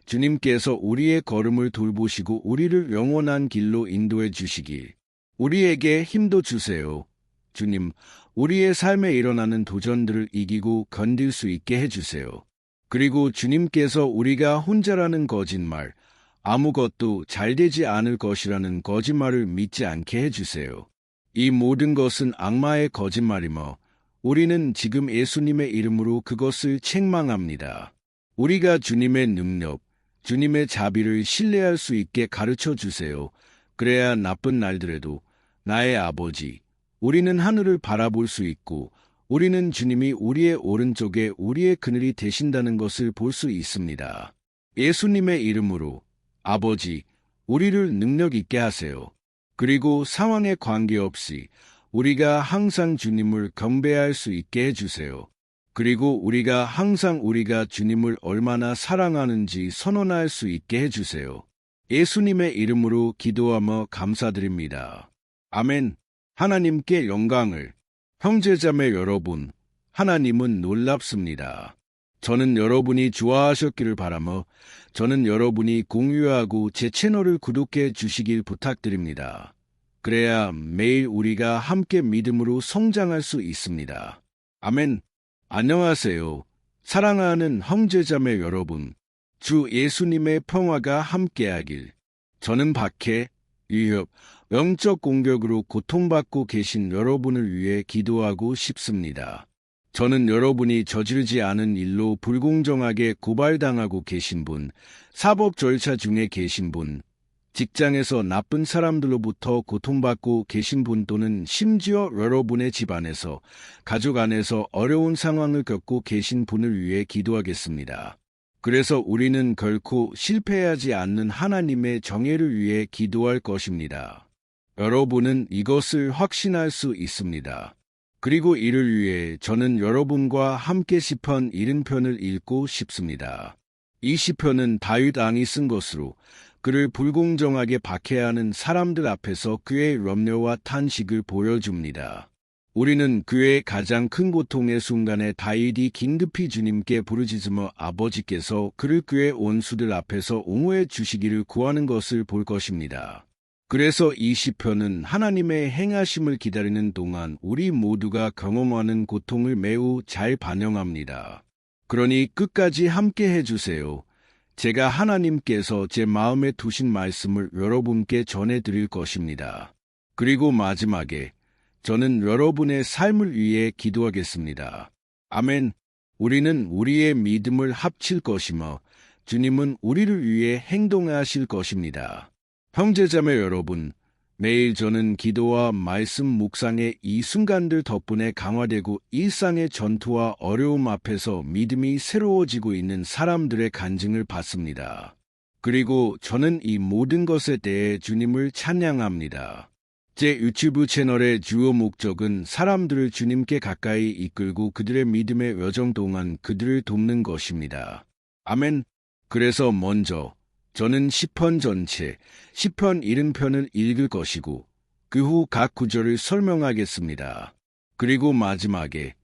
주님께서 우리의 걸음을 돌보시고 우리를 영원한 길로 인도해 주시길. 우리에게 힘도 주세요. 주님, 우리의 삶에 일어나는 도전들을 이기고 견딜 수 있게 해주세요. 그리고 주님께서 우리가 혼자라는 거짓말, 아무것도 잘되지 않을 것이라는 거짓말을 믿지 않게 해주세요. 이 모든 것은 악마의 거짓말이며 우리는 지금 예수님의 이름으로 그것을 책망합니다. 우리가 주님의 능력, 주님의 자비를 신뢰할 수 있게 가르쳐 주세요. 그래야 나쁜 날들에도 나의 아버지, 우리는 하늘을 바라볼 수 있고 우리는 주님이 우리의 오른쪽에 우리의 그늘이 되신다는 것을 볼 수 있습니다. 예수님의 이름으로 아버지, 우리를 능력 있게 하세요. 그리고 상황에 관계없이 우리가 항상 주님을 경배할 수 있게 해주세요. 그리고 우리가 항상 우리가 주님을 얼마나 사랑하는지 선언할 수 있게 해주세요. 예수님의 이름으로 기도하며 감사드립니다. 아멘. 하나님께 영광을. 형제자매 여러분, 하나님은 놀랍습니다. 저는 여러분이 좋아하셨기를 바라며 저는 여러분이 공유하고 제 채널을 구독해 주시길 부탁드립니다. 그래야 매일 우리가 함께 믿음으로 성장할 수 있습니다. 아멘. 안녕하세요. 사랑하는 형제자매 여러분, 주 예수님의 평화가 함께하길. 저는 박해, 위협, 영적 공격으로 고통받고 계신 여러분을 위해 기도하고 싶습니다. 저는 여러분이 저지르지 않은 일로 불공정하게 고발당하고 계신 분, 사법 절차 중에 계신 분, 직장에서 나쁜 사람들로부터 고통받고 계신 분 또는 심지어 여러분의 집안에서, 가족 안에서 어려운 상황을 겪고 계신 분을 위해 기도하겠습니다. 그래서 우리는 결코 실패하지 않는 하나님의 정예를 위해 기도할 것입니다. 여러분은 이것을 확신할 수 있습니다. 그리고 이를 위해 저는 여러분과 함께 시편 70편을 읽고 싶습니다. 이 시편은 다윗 왕이 쓴 것으로 그를 불공정하게 박해하는 사람들 앞에서 그의 염려와 탄식을 보여줍니다. 우리는 그의 가장 큰 고통의 순간에 다윗이 긴급히 주님께 부르짖으며 아버지께서 그를 그의 원수들 앞에서 옹호해 주시기를 구하는 것을 볼 것입니다. 그래서 이 시편은 하나님의 행하심을 기다리는 동안 우리 모두가 경험하는 고통을 매우 잘 반영합니다. 그러니 끝까지 함께 해주세요. 제가 하나님께서 제 마음에 두신 말씀을 여러분께 전해드릴 것입니다. 그리고 마지막에 저는 여러분의 삶을 위해 기도하겠습니다. 아멘. 우리는 우리의 믿음을 합칠 것이며 주님은 우리를 위해 행동하실 것입니다. 형제자매 여러분, 매일 저는 기도와 말씀 묵상의 이 순간들 덕분에 강화되고 일상의 전투와 어려움 앞에서 믿음이 새로워지고 있는 사람들의 간증을 받습니다. 그리고 저는 이 모든 것에 대해 주님을 찬양합니다. 제 유튜브 채널의 주요 목적은 사람들을 주님께 가까이 이끌고 그들의 믿음의 여정 동안 그들을 돕는 것입니다. 아멘. 그래서 먼저 저는 시편 전체, 시편 70편을 읽을 것이고 그 후 각 구절을 설명하겠습니다. 그리고 마지막에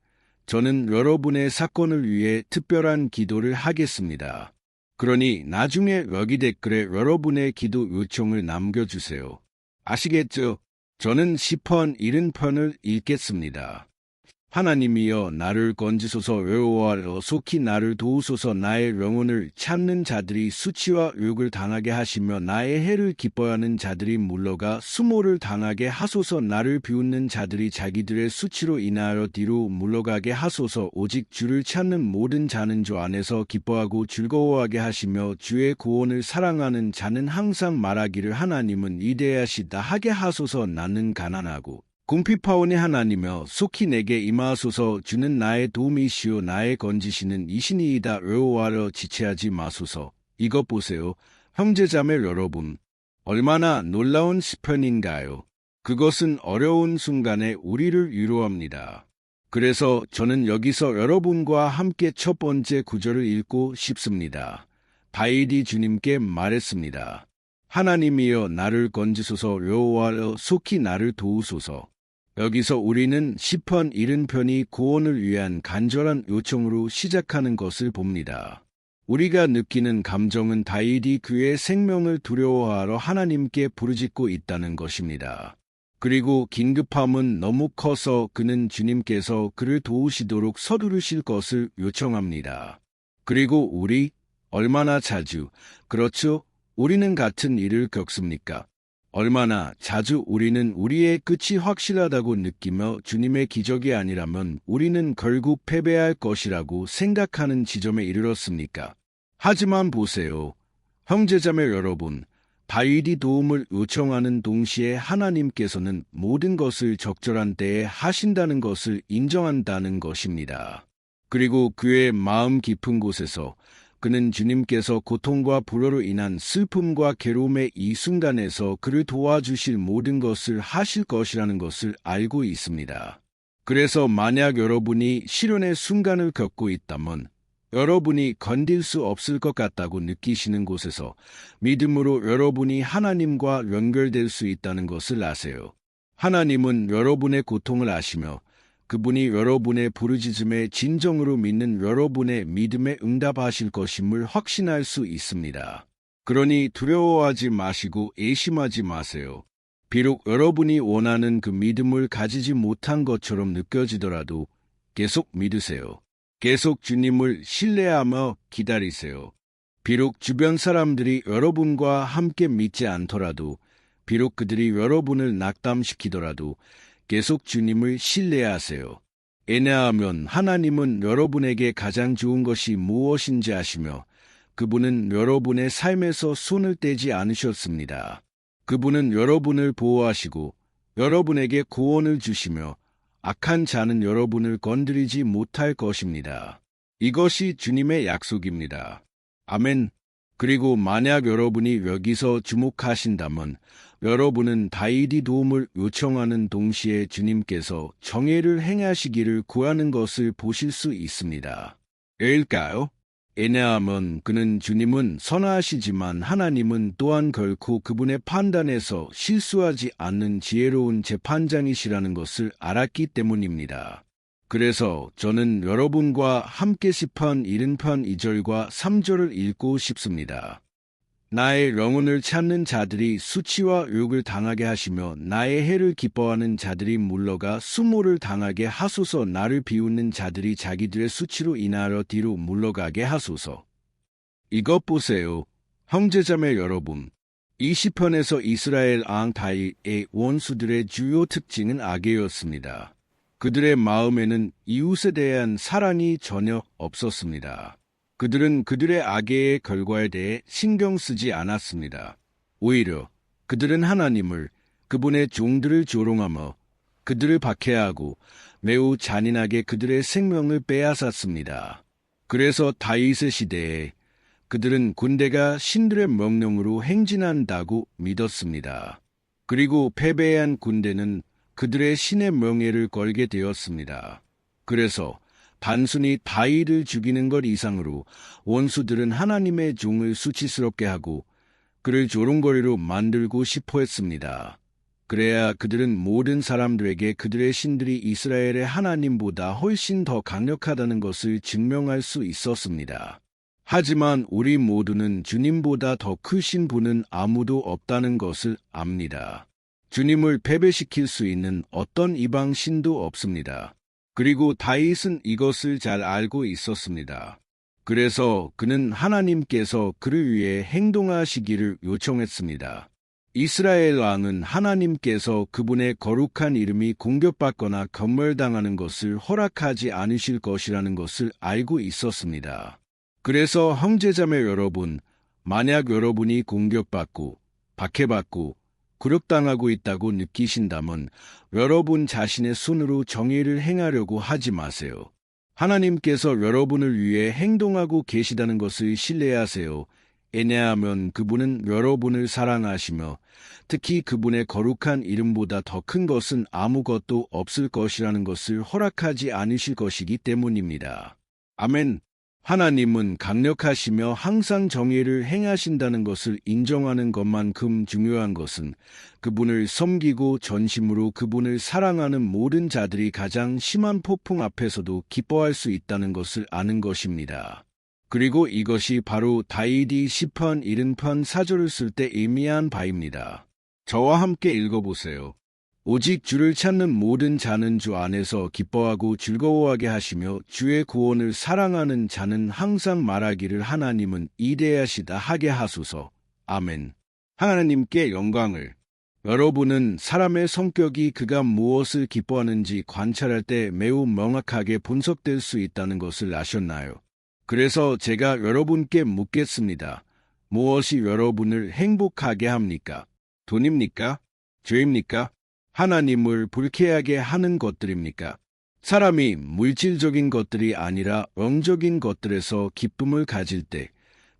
저는 여러분의 사건을 위해 특별한 기도를 하겠습니다. 그러니 나중에 여기 댓글에 여러분의 기도 요청을 남겨주세요. 아시겠죠? 저는 시편 70편을 읽겠습니다. 하나님이여 나를 건지소서 여호와여 속히 나를 도우소서 나의 영혼을 찾는 자들이 수치와 욕을 당하게 하시며 나의 해를 기뻐하는 자들이 물러가 수모를 당하게 하소서 나를 비웃는 자들이 자기들의 수치로 인하여 뒤로 물러가게 하소서 오직 주를 찾는 모든 자는 주 안에서 기뻐하고 즐거워하게 하시며 주의 구원을 사랑하는 자는 항상 말하기를 하나님은 위대하시다 하게 하소서 나는 가난하고 궁핍하오니 하나님여 속히 내게 임하소서 주는 나의 도움이시오 나의 건지시는 이신이이다 여호와여 지체하지 마소서. 이것 보세요. 형제자매 여러분, 얼마나 놀라운 시편인가요? 그것은 어려운 순간에 우리를 위로합니다. 그래서 저는 여기서 여러분과 함께 첫 번째 구절을 읽고 싶습니다. 다윗이 주님께 말했습니다. 하나님이여 나를 건지소서 여호와여 속히 나를 도우소서. 여기서 우리는 시편 70편이 구원을 위한 간절한 요청으로 시작하는 것을 봅니다. 우리가 느끼는 감정은 다윗이 그의 생명을 두려워하러 하나님께 부르짖고 있다는 것입니다. 그리고 긴급함은 너무 커서 그는 주님께서 그를 도우시도록 서두르실 것을 요청합니다. 그리고 우리 얼마나 자주, 그렇죠? 우리는 같은 일을 겪습니까? 얼마나 자주 우리는 우리의 끝이 확실하다고 느끼며 주님의 기적이 아니라면 우리는 결국 패배할 것이라고 생각하는 지점에 이르렀습니까? 하지만 보세요. 형제자매 여러분, 다윗이 도움을 요청하는 동시에 하나님께서는 모든 것을 적절한 때에 하신다는 것을 인정한다는 것입니다. 그리고 그의 마음 깊은 곳에서 그는 주님께서 고통과 불화로 인한 슬픔과 괴로움의 이 순간에서 그를 도와주실 모든 것을 하실 것이라는 것을 알고 있습니다. 그래서 만약 여러분이 시련의 순간을 겪고 있다면 여러분이 건딜 수 없을 것 같다고 느끼시는 곳에서 믿음으로 여러분이 하나님과 연결될 수 있다는 것을 아세요. 하나님은 여러분의 고통을 아시며 그분이 여러분의 부르짖음에 진정으로 믿는 여러분의 믿음에 응답하실 것임을 확신할 수 있습니다. 그러니 두려워하지 마시고 의심하지 마세요. 비록 여러분이 원하는 그 믿음을 가지지 못한 것처럼 느껴지더라도 계속 믿으세요. 계속 주님을 신뢰하며 기다리세요. 비록 주변 사람들이 여러분과 함께 믿지 않더라도, 비록 그들이 여러분을 낙담시키더라도 계속 주님을 신뢰하세요. 왜냐하면 하나님은 여러분에게 가장 좋은 것이 무엇인지 아시며 그분은 여러분의 삶에서 손을 떼지 않으셨습니다. 그분은 여러분을 보호하시고 여러분에게 구원을 주시며 악한 자는 여러분을 건드리지 못할 것입니다. 이것이 주님의 약속입니다. 아멘. 그리고 만약 여러분이 여기서 주목하신다면 여러분은 다윗이 도움을 요청하는 동시에 주님께서 정의를 행하시기를 구하는 것을 보실 수 있습니다. 왜일까요? 왜냐하면 그는 주님은 선하시지만 하나님은 또한 결코 그분의 판단에서 실수하지 않는 지혜로운 재판장이시라는 것을 알았기 때문입니다. 그래서 저는 여러분과 함께 시편 70편 2절과 3절을 읽고 싶습니다. 나의 영혼을 찾는 자들이 수치와 욕을 당하게 하시며 나의 해를 기뻐하는 자들이 물러가 수모를 당하게 하소서. 나를 비웃는 자들이 자기들의 수치로 인하여 뒤로 물러가게 하소서. 이것 보세요. 형제자매 여러분. 이 시편에서 이스라엘 왕 다윗의 원수들의 주요 특징은 악이었습니다. 그들의 마음에는 이웃에 대한 사랑이 전혀 없었습니다. 그들은 그들의 악의 결과에 대해 신경 쓰지 않았습니다. 오히려 그들은 하나님을, 그분의 종들을 조롱하며 그들을 박해하고 매우 잔인하게 그들의 생명을 빼앗았습니다. 그래서 다윗의 시대에 그들은 군대가 신들의 명령으로 행진한다고 믿었습니다. 그리고 패배한 군대는 그들의 신의 명예를 걸게 되었습니다. 그래서 단순히 다윗을 죽이는 것 이상으로 원수들은 하나님의 종을 수치스럽게 하고 그를 조롱거리로 만들고 싶어 했습니다. 그래야 그들은 모든 사람들에게 그들의 신들이 이스라엘의 하나님보다 훨씬 더 강력하다는 것을 증명할 수 있었습니다. 하지만 우리 모두는 주님보다 더 크신 분은 아무도 없다는 것을 압니다. 주님을 패배시킬 수 있는 어떤 이방 신도 없습니다. 그리고 다윗은 이것을 잘 알고 있었습니다. 그래서 그는 하나님께서 그를 위해 행동하시기를 요청했습니다. 이스라엘 왕은 하나님께서 그분의 거룩한 이름이 공격받거나 건멸당하는 것을 허락하지 않으실 것이라는 것을 알고 있었습니다. 그래서 형제자매 여러분, 만약 여러분이 공격받고 박해받고 굴욕당하고 있다고 느끼신다면 여러분 자신의 손으로 정의를 행하려고 하지 마세요. 하나님께서 여러분을 위해 행동하고 계시다는 것을 신뢰하세요. 왜냐하면 그분은 여러분을 사랑하시며 특히 그분의 거룩한 이름보다 더 큰 것은 아무것도 없을 것이라는 것을 허락하지 않으실 것이기 때문입니다. 아멘. 하나님은 강력하시며 항상 정의를 행하신다는 것을 인정하는 것만큼 중요한 것은 그분을 섬기고 전심으로 그분을 사랑하는 모든 자들이 가장 심한 폭풍 앞에서도 기뻐할 수 있다는 것을 아는 것입니다. 그리고 이것이 바로 다윗이 시편 70편 4절을 쓸 때 의미한 바입니다. 저와 함께 읽어보세요. 오직 주를 찾는 모든 자는 주 안에서 기뻐하고 즐거워하게 하시며 주의 구원을 사랑하는 자는 항상 말하기를 하나님은 이대하시다 하게 하소서. 아멘. 하나님께 영광을. 여러분은 사람의 성격이 그가 무엇을 기뻐하는지 관찰할 때 매우 명확하게 분석될 수 있다는 것을 아셨나요? 그래서 제가 여러분께 묻겠습니다. 무엇이 여러분을 행복하게 합니까? 돈입니까? 죄입니까? 하나님을 불쾌하게 하는 것들입니까? 사람이 물질적인 것들이 아니라 영적인 것들에서 기쁨을 가질 때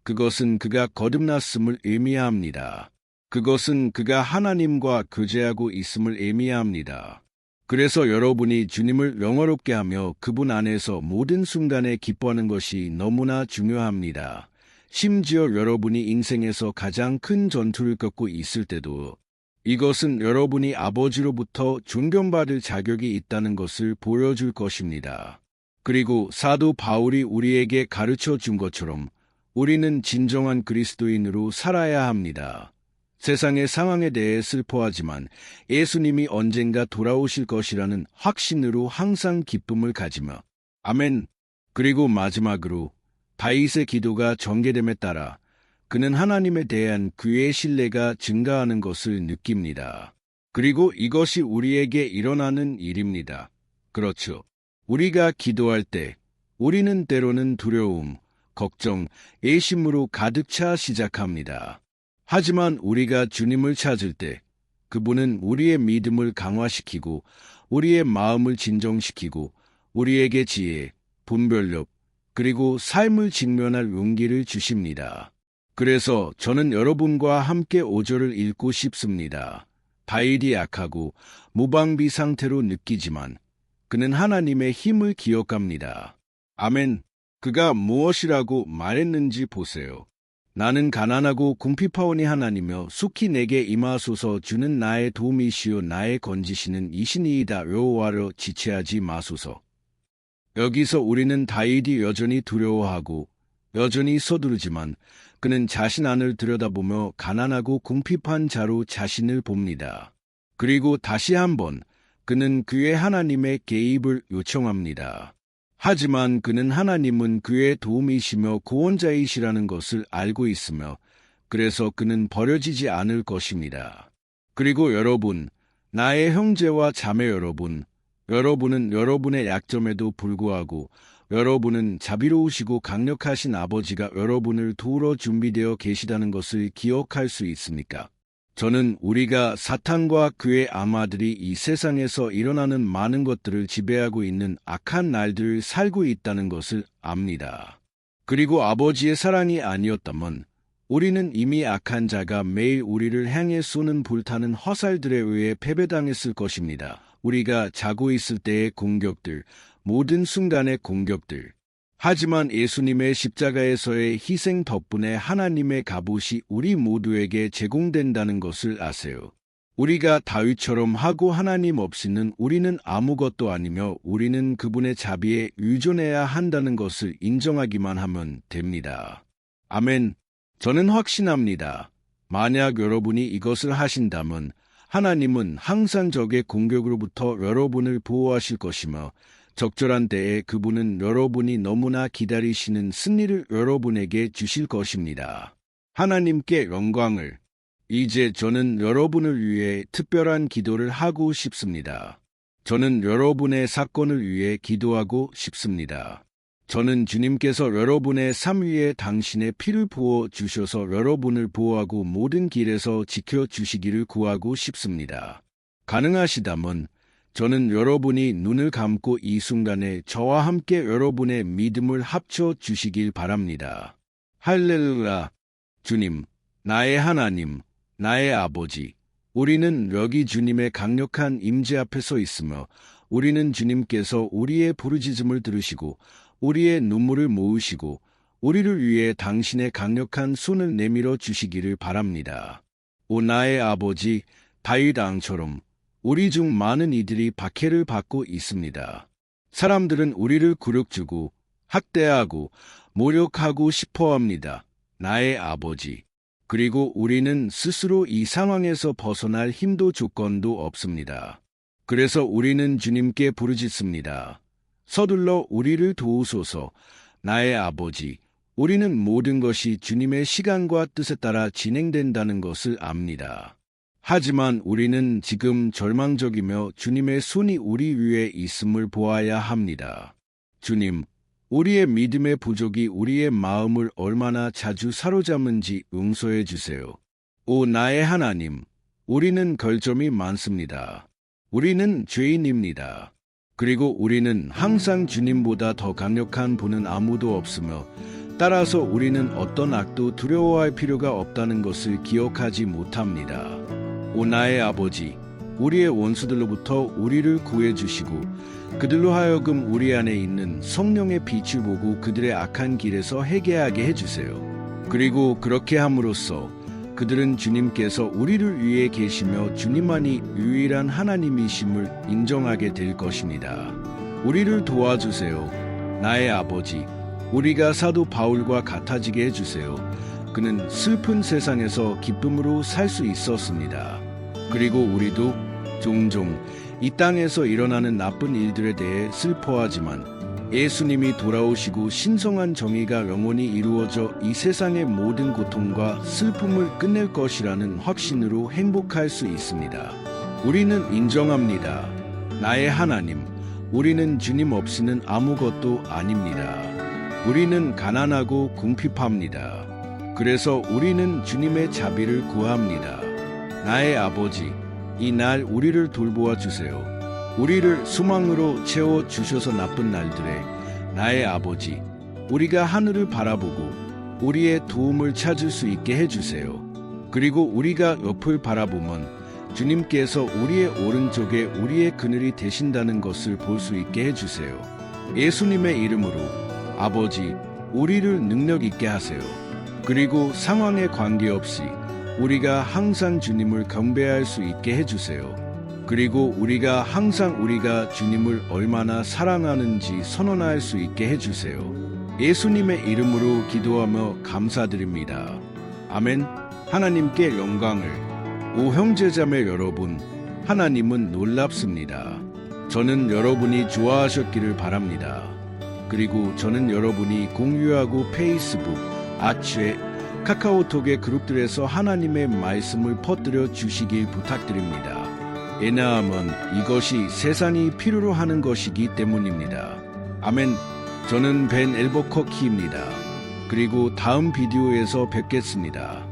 그것은 그가 거듭났음을 의미합니다. 그것은 그가 하나님과 교제하고 있음을 의미합니다. 그래서 여러분이 주님을 영화롭게 하며 그분 안에서 모든 순간에 기뻐하는 것이 너무나 중요합니다. 심지어 여러분이 인생에서 가장 큰 전투를 겪고 있을 때도 이것은 여러분이 아버지로부터 존경받을 자격이 있다는 것을 보여줄 것입니다. 그리고 사도 바울이 우리에게 가르쳐 준 것처럼 우리는 진정한 그리스도인으로 살아야 합니다. 세상의 상황에 대해 슬퍼하지만 예수님이 언젠가 돌아오실 것이라는 확신으로 항상 기쁨을 가지며 아멘. 그리고 마지막으로 다윗의 기도가 전개됨에 따라 그는 하나님에 대한 그의 신뢰가 증가하는 것을 느낍니다. 그리고 이것이 우리에게 일어나는 일입니다. 그렇죠. 우리가 기도할 때 우리는 때로는 두려움, 걱정, 애심으로 가득 차 시작합니다. 하지만 우리가 주님을 찾을 때 그분은 우리의 믿음을 강화시키고 우리의 마음을 진정시키고 우리에게 지혜, 분별력, 그리고 삶을 직면할 용기를 주십니다. 그래서 저는 여러분과 함께 5절을 읽고 싶습니다. 다윗이 약하고 무방비 상태로 느끼지만 그는 하나님의 힘을 기억합니다. 아멘. 그가 무엇이라고 말했는지 보세요. 나는 가난하고 궁핍하오니 하나님여 속히 내게 임하소서. 주는 나의 도움이시요 나의 건지시는 이신이이다. 여호와여 지체하지 마소서. 여기서 우리는 다윗이 여전히 두려워하고 여전히 서두르지만 그는 자신 안을 들여다보며 가난하고 궁핍한 자로 자신을 봅니다. 그리고 다시 한번 그는 그의 하나님의 개입을 요청합니다. 하지만 그는 하나님은 그의 도움이시며 구원자이시라는 것을 알고 있으며 그래서 그는 버려지지 않을 것입니다. 그리고 여러분, 나의 형제와 자매 여러분, 여러분은 여러분의 약점에도 불구하고 여러분은 자비로우시고 강력하신 아버지가 여러분을 도우러 준비되어 계시다는 것을 기억할 수 있습니까? 저는 우리가 사탄과 그의 아마들이 이 세상에서 일어나는 많은 것들을 지배하고 있는 악한 날들을 살고 있다는 것을 압니다. 그리고 아버지의 사랑이 아니었다면 우리는 이미 악한 자가 매일 우리를 향해 쏘는 불타는 화살들에 의해 패배당했을 것입니다. 우리가 자고 있을 때의 공격들, 모든 순간의 공격들. 하지만 예수님의 십자가에서의 희생 덕분에 하나님의 갑옷이 우리 모두에게 제공된다는 것을 아세요. 우리가 다윗처럼 하고 하나님 없이는 우리는 아무것도 아니며 우리는 그분의 자비에 의존해야 한다는 것을 인정하기만 하면 됩니다. 아멘. 저는 확신합니다. 만약 여러분이 이것을 하신다면 하나님은 항상 적의 공격으로부터 여러분을 보호하실 것이며 적절한 때에 그분은 여러분이 너무나 기다리시는 승리를 여러분에게 주실 것입니다. 하나님께 영광을. 이제 저는 여러분을 위해 특별한 기도를 하고 싶습니다. 저는 여러분의 사건을 위해 기도하고 싶습니다. 저는 주님께서 여러분의 삶 위에 당신의 피를 부어 주셔서 여러분을 보호하고 모든 길에서 지켜주시기를 구하고 싶습니다. 가능하시다면 저는 여러분이 눈을 감고 이 순간에 저와 함께 여러분의 믿음을 합쳐 주시길 바랍니다. 할렐루야. 주님, 나의 하나님, 나의 아버지, 우리는 여기 주님의 강력한 임재 앞에 서 있으며 우리는 주님께서 우리의 부르짖음을 들으시고 우리의 눈물을 모으시고 우리를 위해 당신의 강력한 손을 내밀어 주시기를 바랍니다. 오 나의 아버지, 다윗 왕처럼 우리 중 많은 이들이 박해를 받고 있습니다. 사람들은 우리를 굴욕주고 학대하고 모욕하고 싶어합니다. 나의 아버지. 그리고 우리는 스스로 이 상황에서 벗어날 힘도 조건도 없습니다. 그래서 우리는 주님께 부르짖습니다. 서둘러 우리를 도우소서. 나의 아버지, 우리는 모든 것이 주님의 시간과 뜻에 따라 진행된다는 것을 압니다. 하지만 우리는 지금 절망적이며 주님의 손이 우리 위에 있음을 보아야 합니다. 주님, 우리의 믿음의 부족이 우리의 마음을 얼마나 자주 사로잡는지 용서해 주세요. 오 나의 하나님, 우리는 결점이 많습니다. 우리는 죄인입니다. 그리고 우리는 항상 주님보다 더 강력한 분은 아무도 없으며 따라서 우리는 어떤 악도 두려워할 필요가 없다는 것을 기억하지 못합니다. 오 나의 아버지, 우리의 원수들로부터 우리를 구해주시고 그들로 하여금 우리 안에 있는 성령의 빛을 보고 그들의 악한 길에서 회개하게 해주세요. 그리고 그렇게 함으로써 그들은 주님께서 우리를 위해 계시며 주님만이 유일한 하나님이심을 인정하게 될 것입니다. 우리를 도와주세요. 나의 아버지, 우리가 사도 바울과 같아지게 해주세요. 그는 슬픈 세상에서 기쁨으로 살 수 있었습니다. 그리고 우리도 종종 이 땅에서 일어나는 나쁜 일들에 대해 슬퍼하지만 예수님이 돌아오시고 신성한 정의가 영원히 이루어져 이 세상의 모든 고통과 슬픔을 끝낼 것이라는 확신으로 행복할 수 있습니다. 우리는 인정합니다. 나의 하나님, 우리는 주님 없이는 아무것도 아닙니다. 우리는 가난하고 궁핍합니다. 그래서 우리는 주님의 자비를 구합니다. 나의 아버지, 이 날 우리를 돌보아 주세요. 우리를 소망으로 채워 주셔서 나쁜 날들에 나의 아버지, 우리가 하늘을 바라보고 우리의 도움을 찾을 수 있게 해주세요. 그리고 우리가 옆을 바라보면 주님께서 우리의 오른쪽에 우리의 그늘이 되신다는 것을 볼 수 있게 해주세요. 예수님의 이름으로 아버지, 우리를 능력 있게 하세요. 그리고 상황에 관계없이 우리가 항상 주님을 경배할 수 있게 해주세요. 그리고 우리가 항상 우리가 주님을 얼마나 사랑하는지 선언할 수 있게 해주세요. 예수님의 이름으로 기도하며 감사드립니다. 아멘. 하나님께 영광을. 오 형제자매 여러분, 하나님은 놀랍습니다. 저는 여러분이 좋아하셨기를 바랍니다. 그리고 저는 여러분이 공유하고 페이스북, 아츠에 카카오톡의 그룹들에서 하나님의 말씀을 퍼뜨려 주시길 부탁드립니다. 왜냐하면 이것이 세상이 필요로 하는 것이기 때문입니다. 아멘. 저는 벤 엘버커키입니다. 그리고 다음 비디오에서 뵙겠습니다.